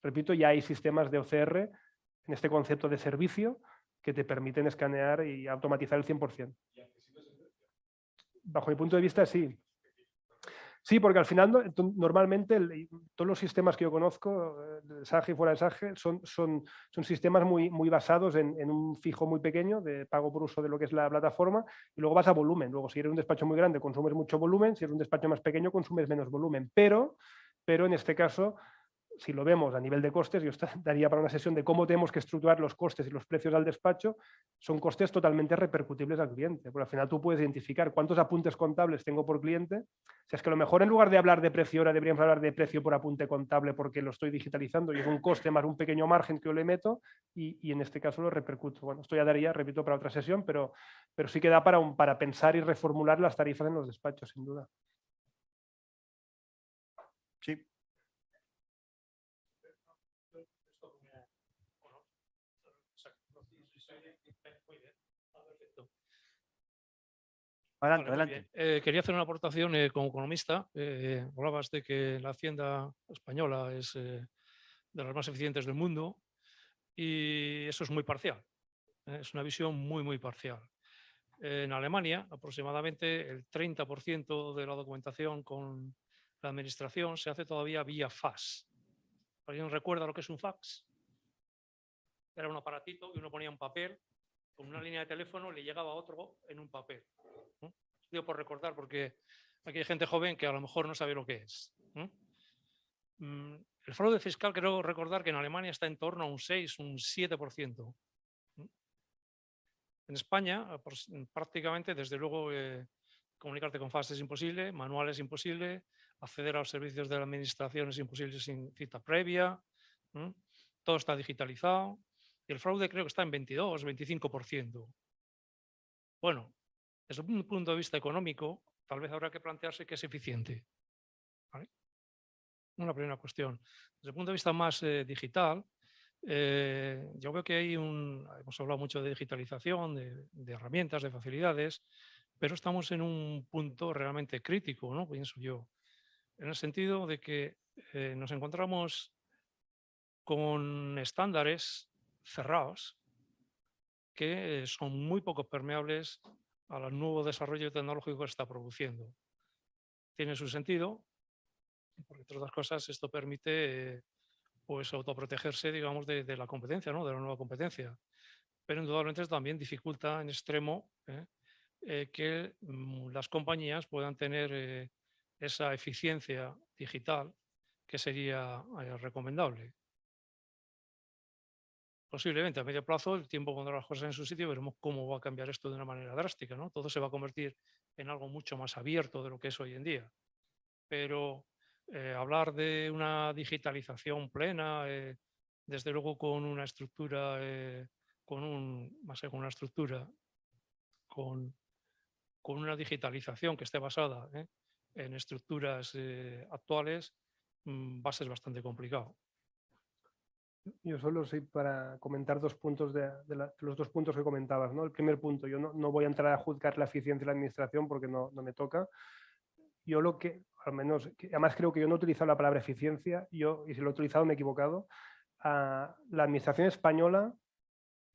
repito, ya hay sistemas de OCR en este concepto de servicio que te permiten escanear y automatizar el 100%. Bajo mi punto de vista, sí. Sí, porque al final normalmente todos los sistemas que yo conozco, SAGE y fuera de SAGE, son sistemas muy basados en un fijo muy pequeño de pago por uso de lo que es la plataforma y luego vas a volumen. Luego, si eres un despacho muy grande, consumes mucho volumen, si eres un despacho más pequeño, consumes menos volumen. Pero en este caso, si lo vemos a nivel de costes, yo daría para una sesión de cómo tenemos que estructurar los costes y los precios al despacho, son costes totalmente repercutibles al cliente, porque al final tú puedes identificar cuántos apuntes contables tengo por cliente. O sea, es que a lo mejor en lugar de hablar de precio hora, deberíamos hablar de precio por apunte contable porque lo estoy digitalizando y es un coste más un pequeño margen que yo le meto y en este caso lo repercuto. Bueno, esto ya daría, repito, para otra sesión, pero sí que da para pensar y reformular las tarifas en los despachos, sin duda. Sí. Adelante, Vale, muy adelante. bien. Quería hacer una aportación como economista. Hablabas de que la hacienda española es de las más eficientes del mundo y eso es muy parcial. Es una visión muy parcial. En Alemania, aproximadamente el 30% de la documentación con la administración se hace todavía vía fax. ¿Alguien recuerda lo que es un fax? Era un aparatito que uno ponía un papel, con una línea de teléfono le llegaba a otro en un papel. Digo por recordar, porque aquí hay gente joven que a lo mejor no sabe lo que es. El fraude fiscal, creo recordar que en Alemania está en torno a un 6, un 7%. En España, prácticamente, desde luego, comunicarte con fax es imposible, manual es imposible, acceder a los servicios de la administración es imposible sin cita previa, todo está digitalizado y el fraude creo que está en 22, 25%. Bueno, desde un punto de vista económico, tal vez habrá que plantearse que es eficiente. ¿Vale? Una primera cuestión. Desde el punto de vista más digital, yo veo que hemos hablado mucho de digitalización, de herramientas, de facilidades, pero estamos en un punto realmente crítico, ¿no? Pienso yo, en el sentido de que nos encontramos con estándares cerrados que son muy poco permeables al nuevo desarrollo tecnológico que se está produciendo. Tiene su sentido, porque entre otras cosas esto permite pues autoprotegerse, digamos, de la competencia, ¿no? De la nueva competencia. Pero indudablemente también dificulta en extremo que las compañías puedan tener esa eficiencia digital que sería recomendable. Posiblemente a medio plazo el tiempo pondrá las cosas en su sitio, veremos cómo va a cambiar esto de una manera drástica, ¿no? Todo se va a convertir en algo mucho más abierto de lo que es hoy en día. Pero hablar de una digitalización plena, desde luego con una estructura, con una digitalización que esté basada en estructuras actuales, va a ser bastante complicado. Yo solo sí para comentar dos puntos los dos puntos que comentabas, ¿no? El primer punto, yo no voy a entrar a juzgar la eficiencia de la administración porque no me toca. Yo lo que, al menos, además creo que yo no he utilizado la palabra eficiencia, y si lo he utilizado me he equivocado. La administración española,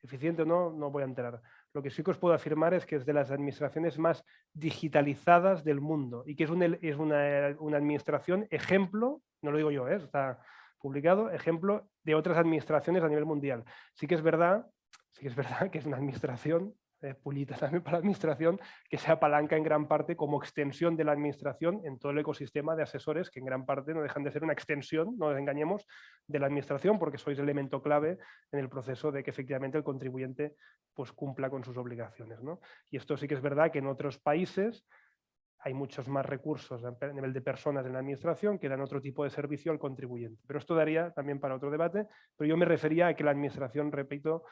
eficiente o no voy a entrar. Lo que sí que os puedo afirmar es que es de las administraciones más digitalizadas del mundo y que es una administración ejemplo, no lo digo yo, está publicado, ejemplo de otras administraciones a nivel mundial. Sí que es verdad que es una administración, pullita también para la administración, que se apalanca en gran parte como extensión de la administración en todo el ecosistema de asesores, que en gran parte no dejan de ser una extensión, no nos engañemos, de la administración, porque sois elemento clave en el proceso de que efectivamente el contribuyente pues cumpla con sus obligaciones, ¿no? Y esto sí que es verdad que en otros países hay muchos más recursos a nivel de personas en la administración que dan otro tipo de servicio al contribuyente. Pero esto daría también para otro debate, pero yo me refería a que la administración, repito,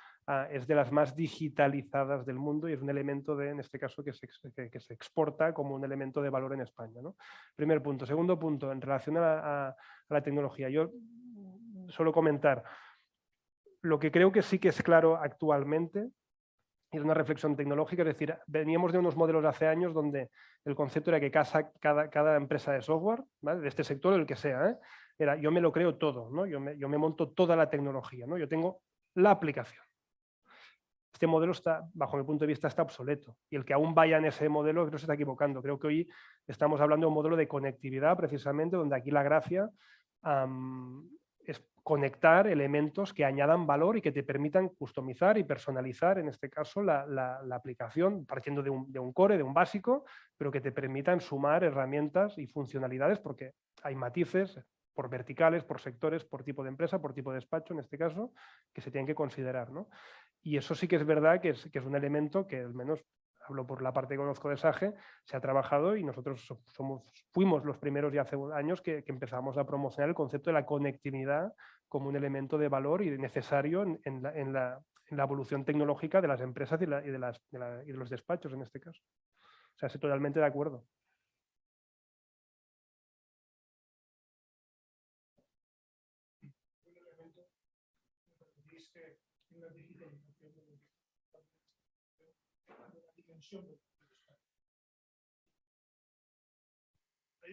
es de las más digitalizadas del mundo y es un elemento en este caso, que se exporta como un elemento de valor en España, ¿no? Primer punto. Segundo punto, en relación a la tecnología. Yo suelo comentar, lo que creo que sí que es claro actualmente es una reflexión tecnológica, es decir, veníamos de unos modelos hace años donde el concepto era que cada empresa de software, ¿vale?, de este sector, el que sea, era yo me lo creo todo, ¿no? Yo me monto toda la tecnología, ¿no? Yo tengo la aplicación. este modelo está, bajo mi punto de vista, está obsoleto. Y el que aún vaya en ese modelo creo que se está equivocando. Creo que hoy estamos hablando de un modelo de conectividad, precisamente, donde aquí la gracia es conectar elementos que añadan valor y que te permitan customizar y personalizar, en este caso, la aplicación, partiendo de un core, de un básico, pero que te permitan sumar herramientas y funcionalidades, porque hay matices por verticales, por sectores, por tipo de empresa, por tipo de despacho, en este caso, que se tienen que considerar, ¿no? Y eso sí que es verdad que es un elemento que, al menos hablo por la parte que conozco de SAGE, se ha trabajado y nosotros fuimos los primeros ya hace años que empezamos a promocionar el concepto de la conectividad como un elemento de valor y necesario en la evolución tecnológica de las empresas y de los despachos en este caso. O sea, estoy totalmente de acuerdo.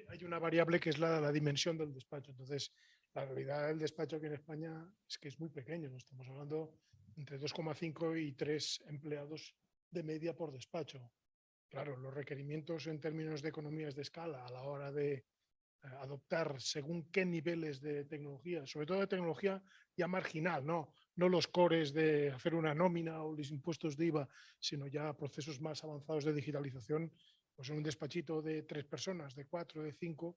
Hay una variable que es la dimensión del despacho. Entonces, la realidad del despacho aquí en España es que es muy pequeño. Estamos hablando entre 2,5 y 3 empleados de media por despacho. Claro, los requerimientos en términos de economías de escala a la hora de adoptar según qué niveles de tecnología, sobre todo de tecnología ya marginal, no los cores de hacer una nómina o los impuestos de IVA, sino ya procesos más avanzados de digitalización, pues en un despachito de 3 personas, de 4, de 5,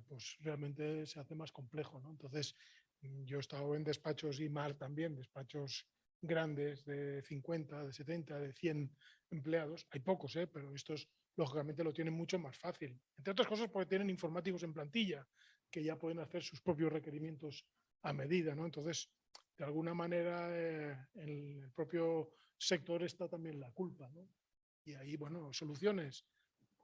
pues realmente se hace más complejo, ¿no? Entonces, yo he estado en despachos y Mar también, despachos grandes de 50, de 70, de 100 empleados. Hay pocos, pero estos lógicamente lo tienen mucho más fácil. Entre otras cosas porque tienen informáticos en plantilla que ya pueden hacer sus propios requerimientos a medida, ¿no? Entonces, de alguna manera, en el propio sector está también la culpa, ¿no? Y ahí, bueno, soluciones,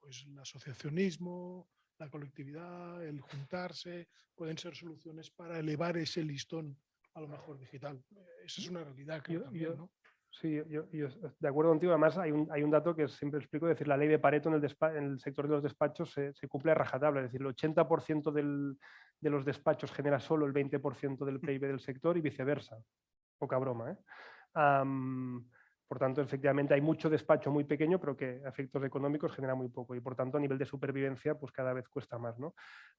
pues el asociacionismo, la colectividad, el juntarse, pueden ser soluciones para elevar ese listón a lo mejor digital. Esa es una realidad, creo también, ¿no? Sí, yo de acuerdo contigo. Además, hay un dato que siempre explico, es decir, la ley de Pareto en el sector de los despachos se cumple a rajatabla. Es decir, el 80% de los despachos genera solo el 20% del PIB del sector y viceversa. Poca broma, ¿eh? Por tanto, efectivamente, hay mucho despacho muy pequeño, pero que a efectos económicos genera muy poco y, por tanto, a nivel de supervivencia, pues cada vez cuesta más, ¿no?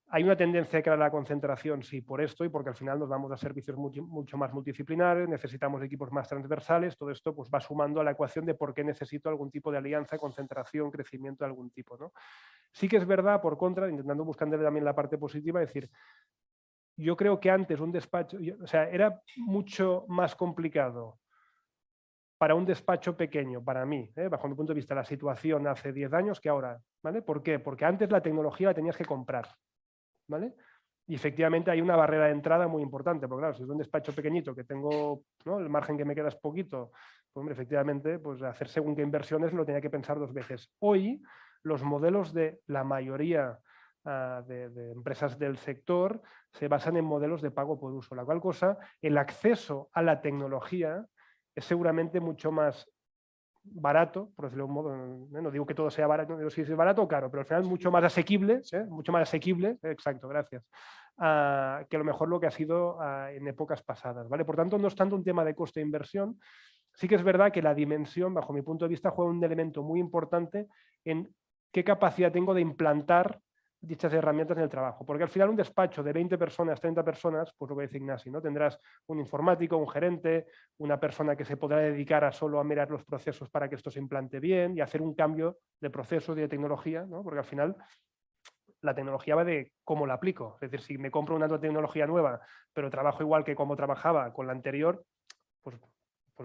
Hay una tendencia clara a la concentración, sí, por esto y porque al final nos vamos a servicios mucho más multidisciplinares, necesitamos equipos más transversales, todo esto pues va sumando a la ecuación de por qué necesito algún tipo de alianza, concentración, crecimiento de algún tipo, ¿no? Sí que es verdad, por contra, intentando buscar también la parte positiva, es decir, yo creo que antes un despacho, o sea, era mucho más complicado para un despacho pequeño, para mí, bajo mi punto de vista, la situación hace 10 años que ahora, ¿vale? ¿Por qué? Porque antes la tecnología la tenías que comprar, ¿vale? Y efectivamente hay una barrera de entrada muy importante, porque claro, si es un despacho pequeñito que tengo, ¿no?, el margen que me queda es poquito, pues hombre, efectivamente, pues hacer según qué inversiones lo tenía que pensar 2 veces. Hoy, los modelos de la mayoría de empresas del sector se basan en modelos de pago por uso, la cual cosa, el acceso a la tecnología es seguramente mucho más barato, por decirlo de un modo, no digo que todo sea barato, no digo si es barato o caro, pero al final mucho más asequible, exacto, gracias, que a lo mejor lo que ha sido en épocas pasadas, ¿vale? Por tanto, no es tanto un tema de coste de inversión, sí que es verdad que la dimensión, bajo mi punto de vista, juega un elemento muy importante en qué capacidad tengo de implantar dichas herramientas en el trabajo, porque al final un despacho de 20 personas, 30 personas, pues lo que dice Ignasi, ¿no? Tendrás un informático, un gerente, una persona que se podrá dedicar a solo a mirar los procesos para que esto se implante bien y hacer un cambio de procesos y de tecnología, ¿no? Porque al final la tecnología va de cómo la aplico, es decir, si me compro una tecnología nueva, pero trabajo igual que como trabajaba con la anterior, pues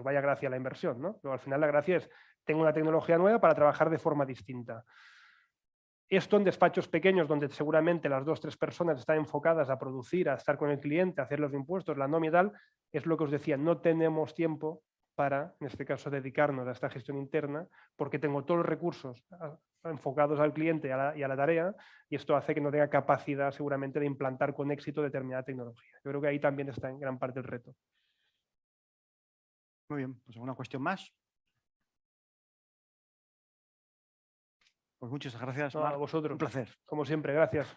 vaya gracia la inversión, ¿no? Pero al final la gracia es, tengo una tecnología nueva para trabajar de forma distinta. Esto en despachos pequeños, donde seguramente las 2 o 3 personas están enfocadas a producir, a estar con el cliente, a hacer los impuestos, la nómina y tal, es lo que os decía, no tenemos tiempo para, en este caso, dedicarnos a esta gestión interna, porque tengo todos los recursos enfocados al cliente y a la tarea, y esto hace que no tenga capacidad seguramente de implantar con éxito determinada tecnología. Yo creo que ahí también está en gran parte el reto. Muy bien, pues ¿alguna cuestión más? Pues muchas gracias, Marc. A vosotros. Un placer. Como siempre, gracias.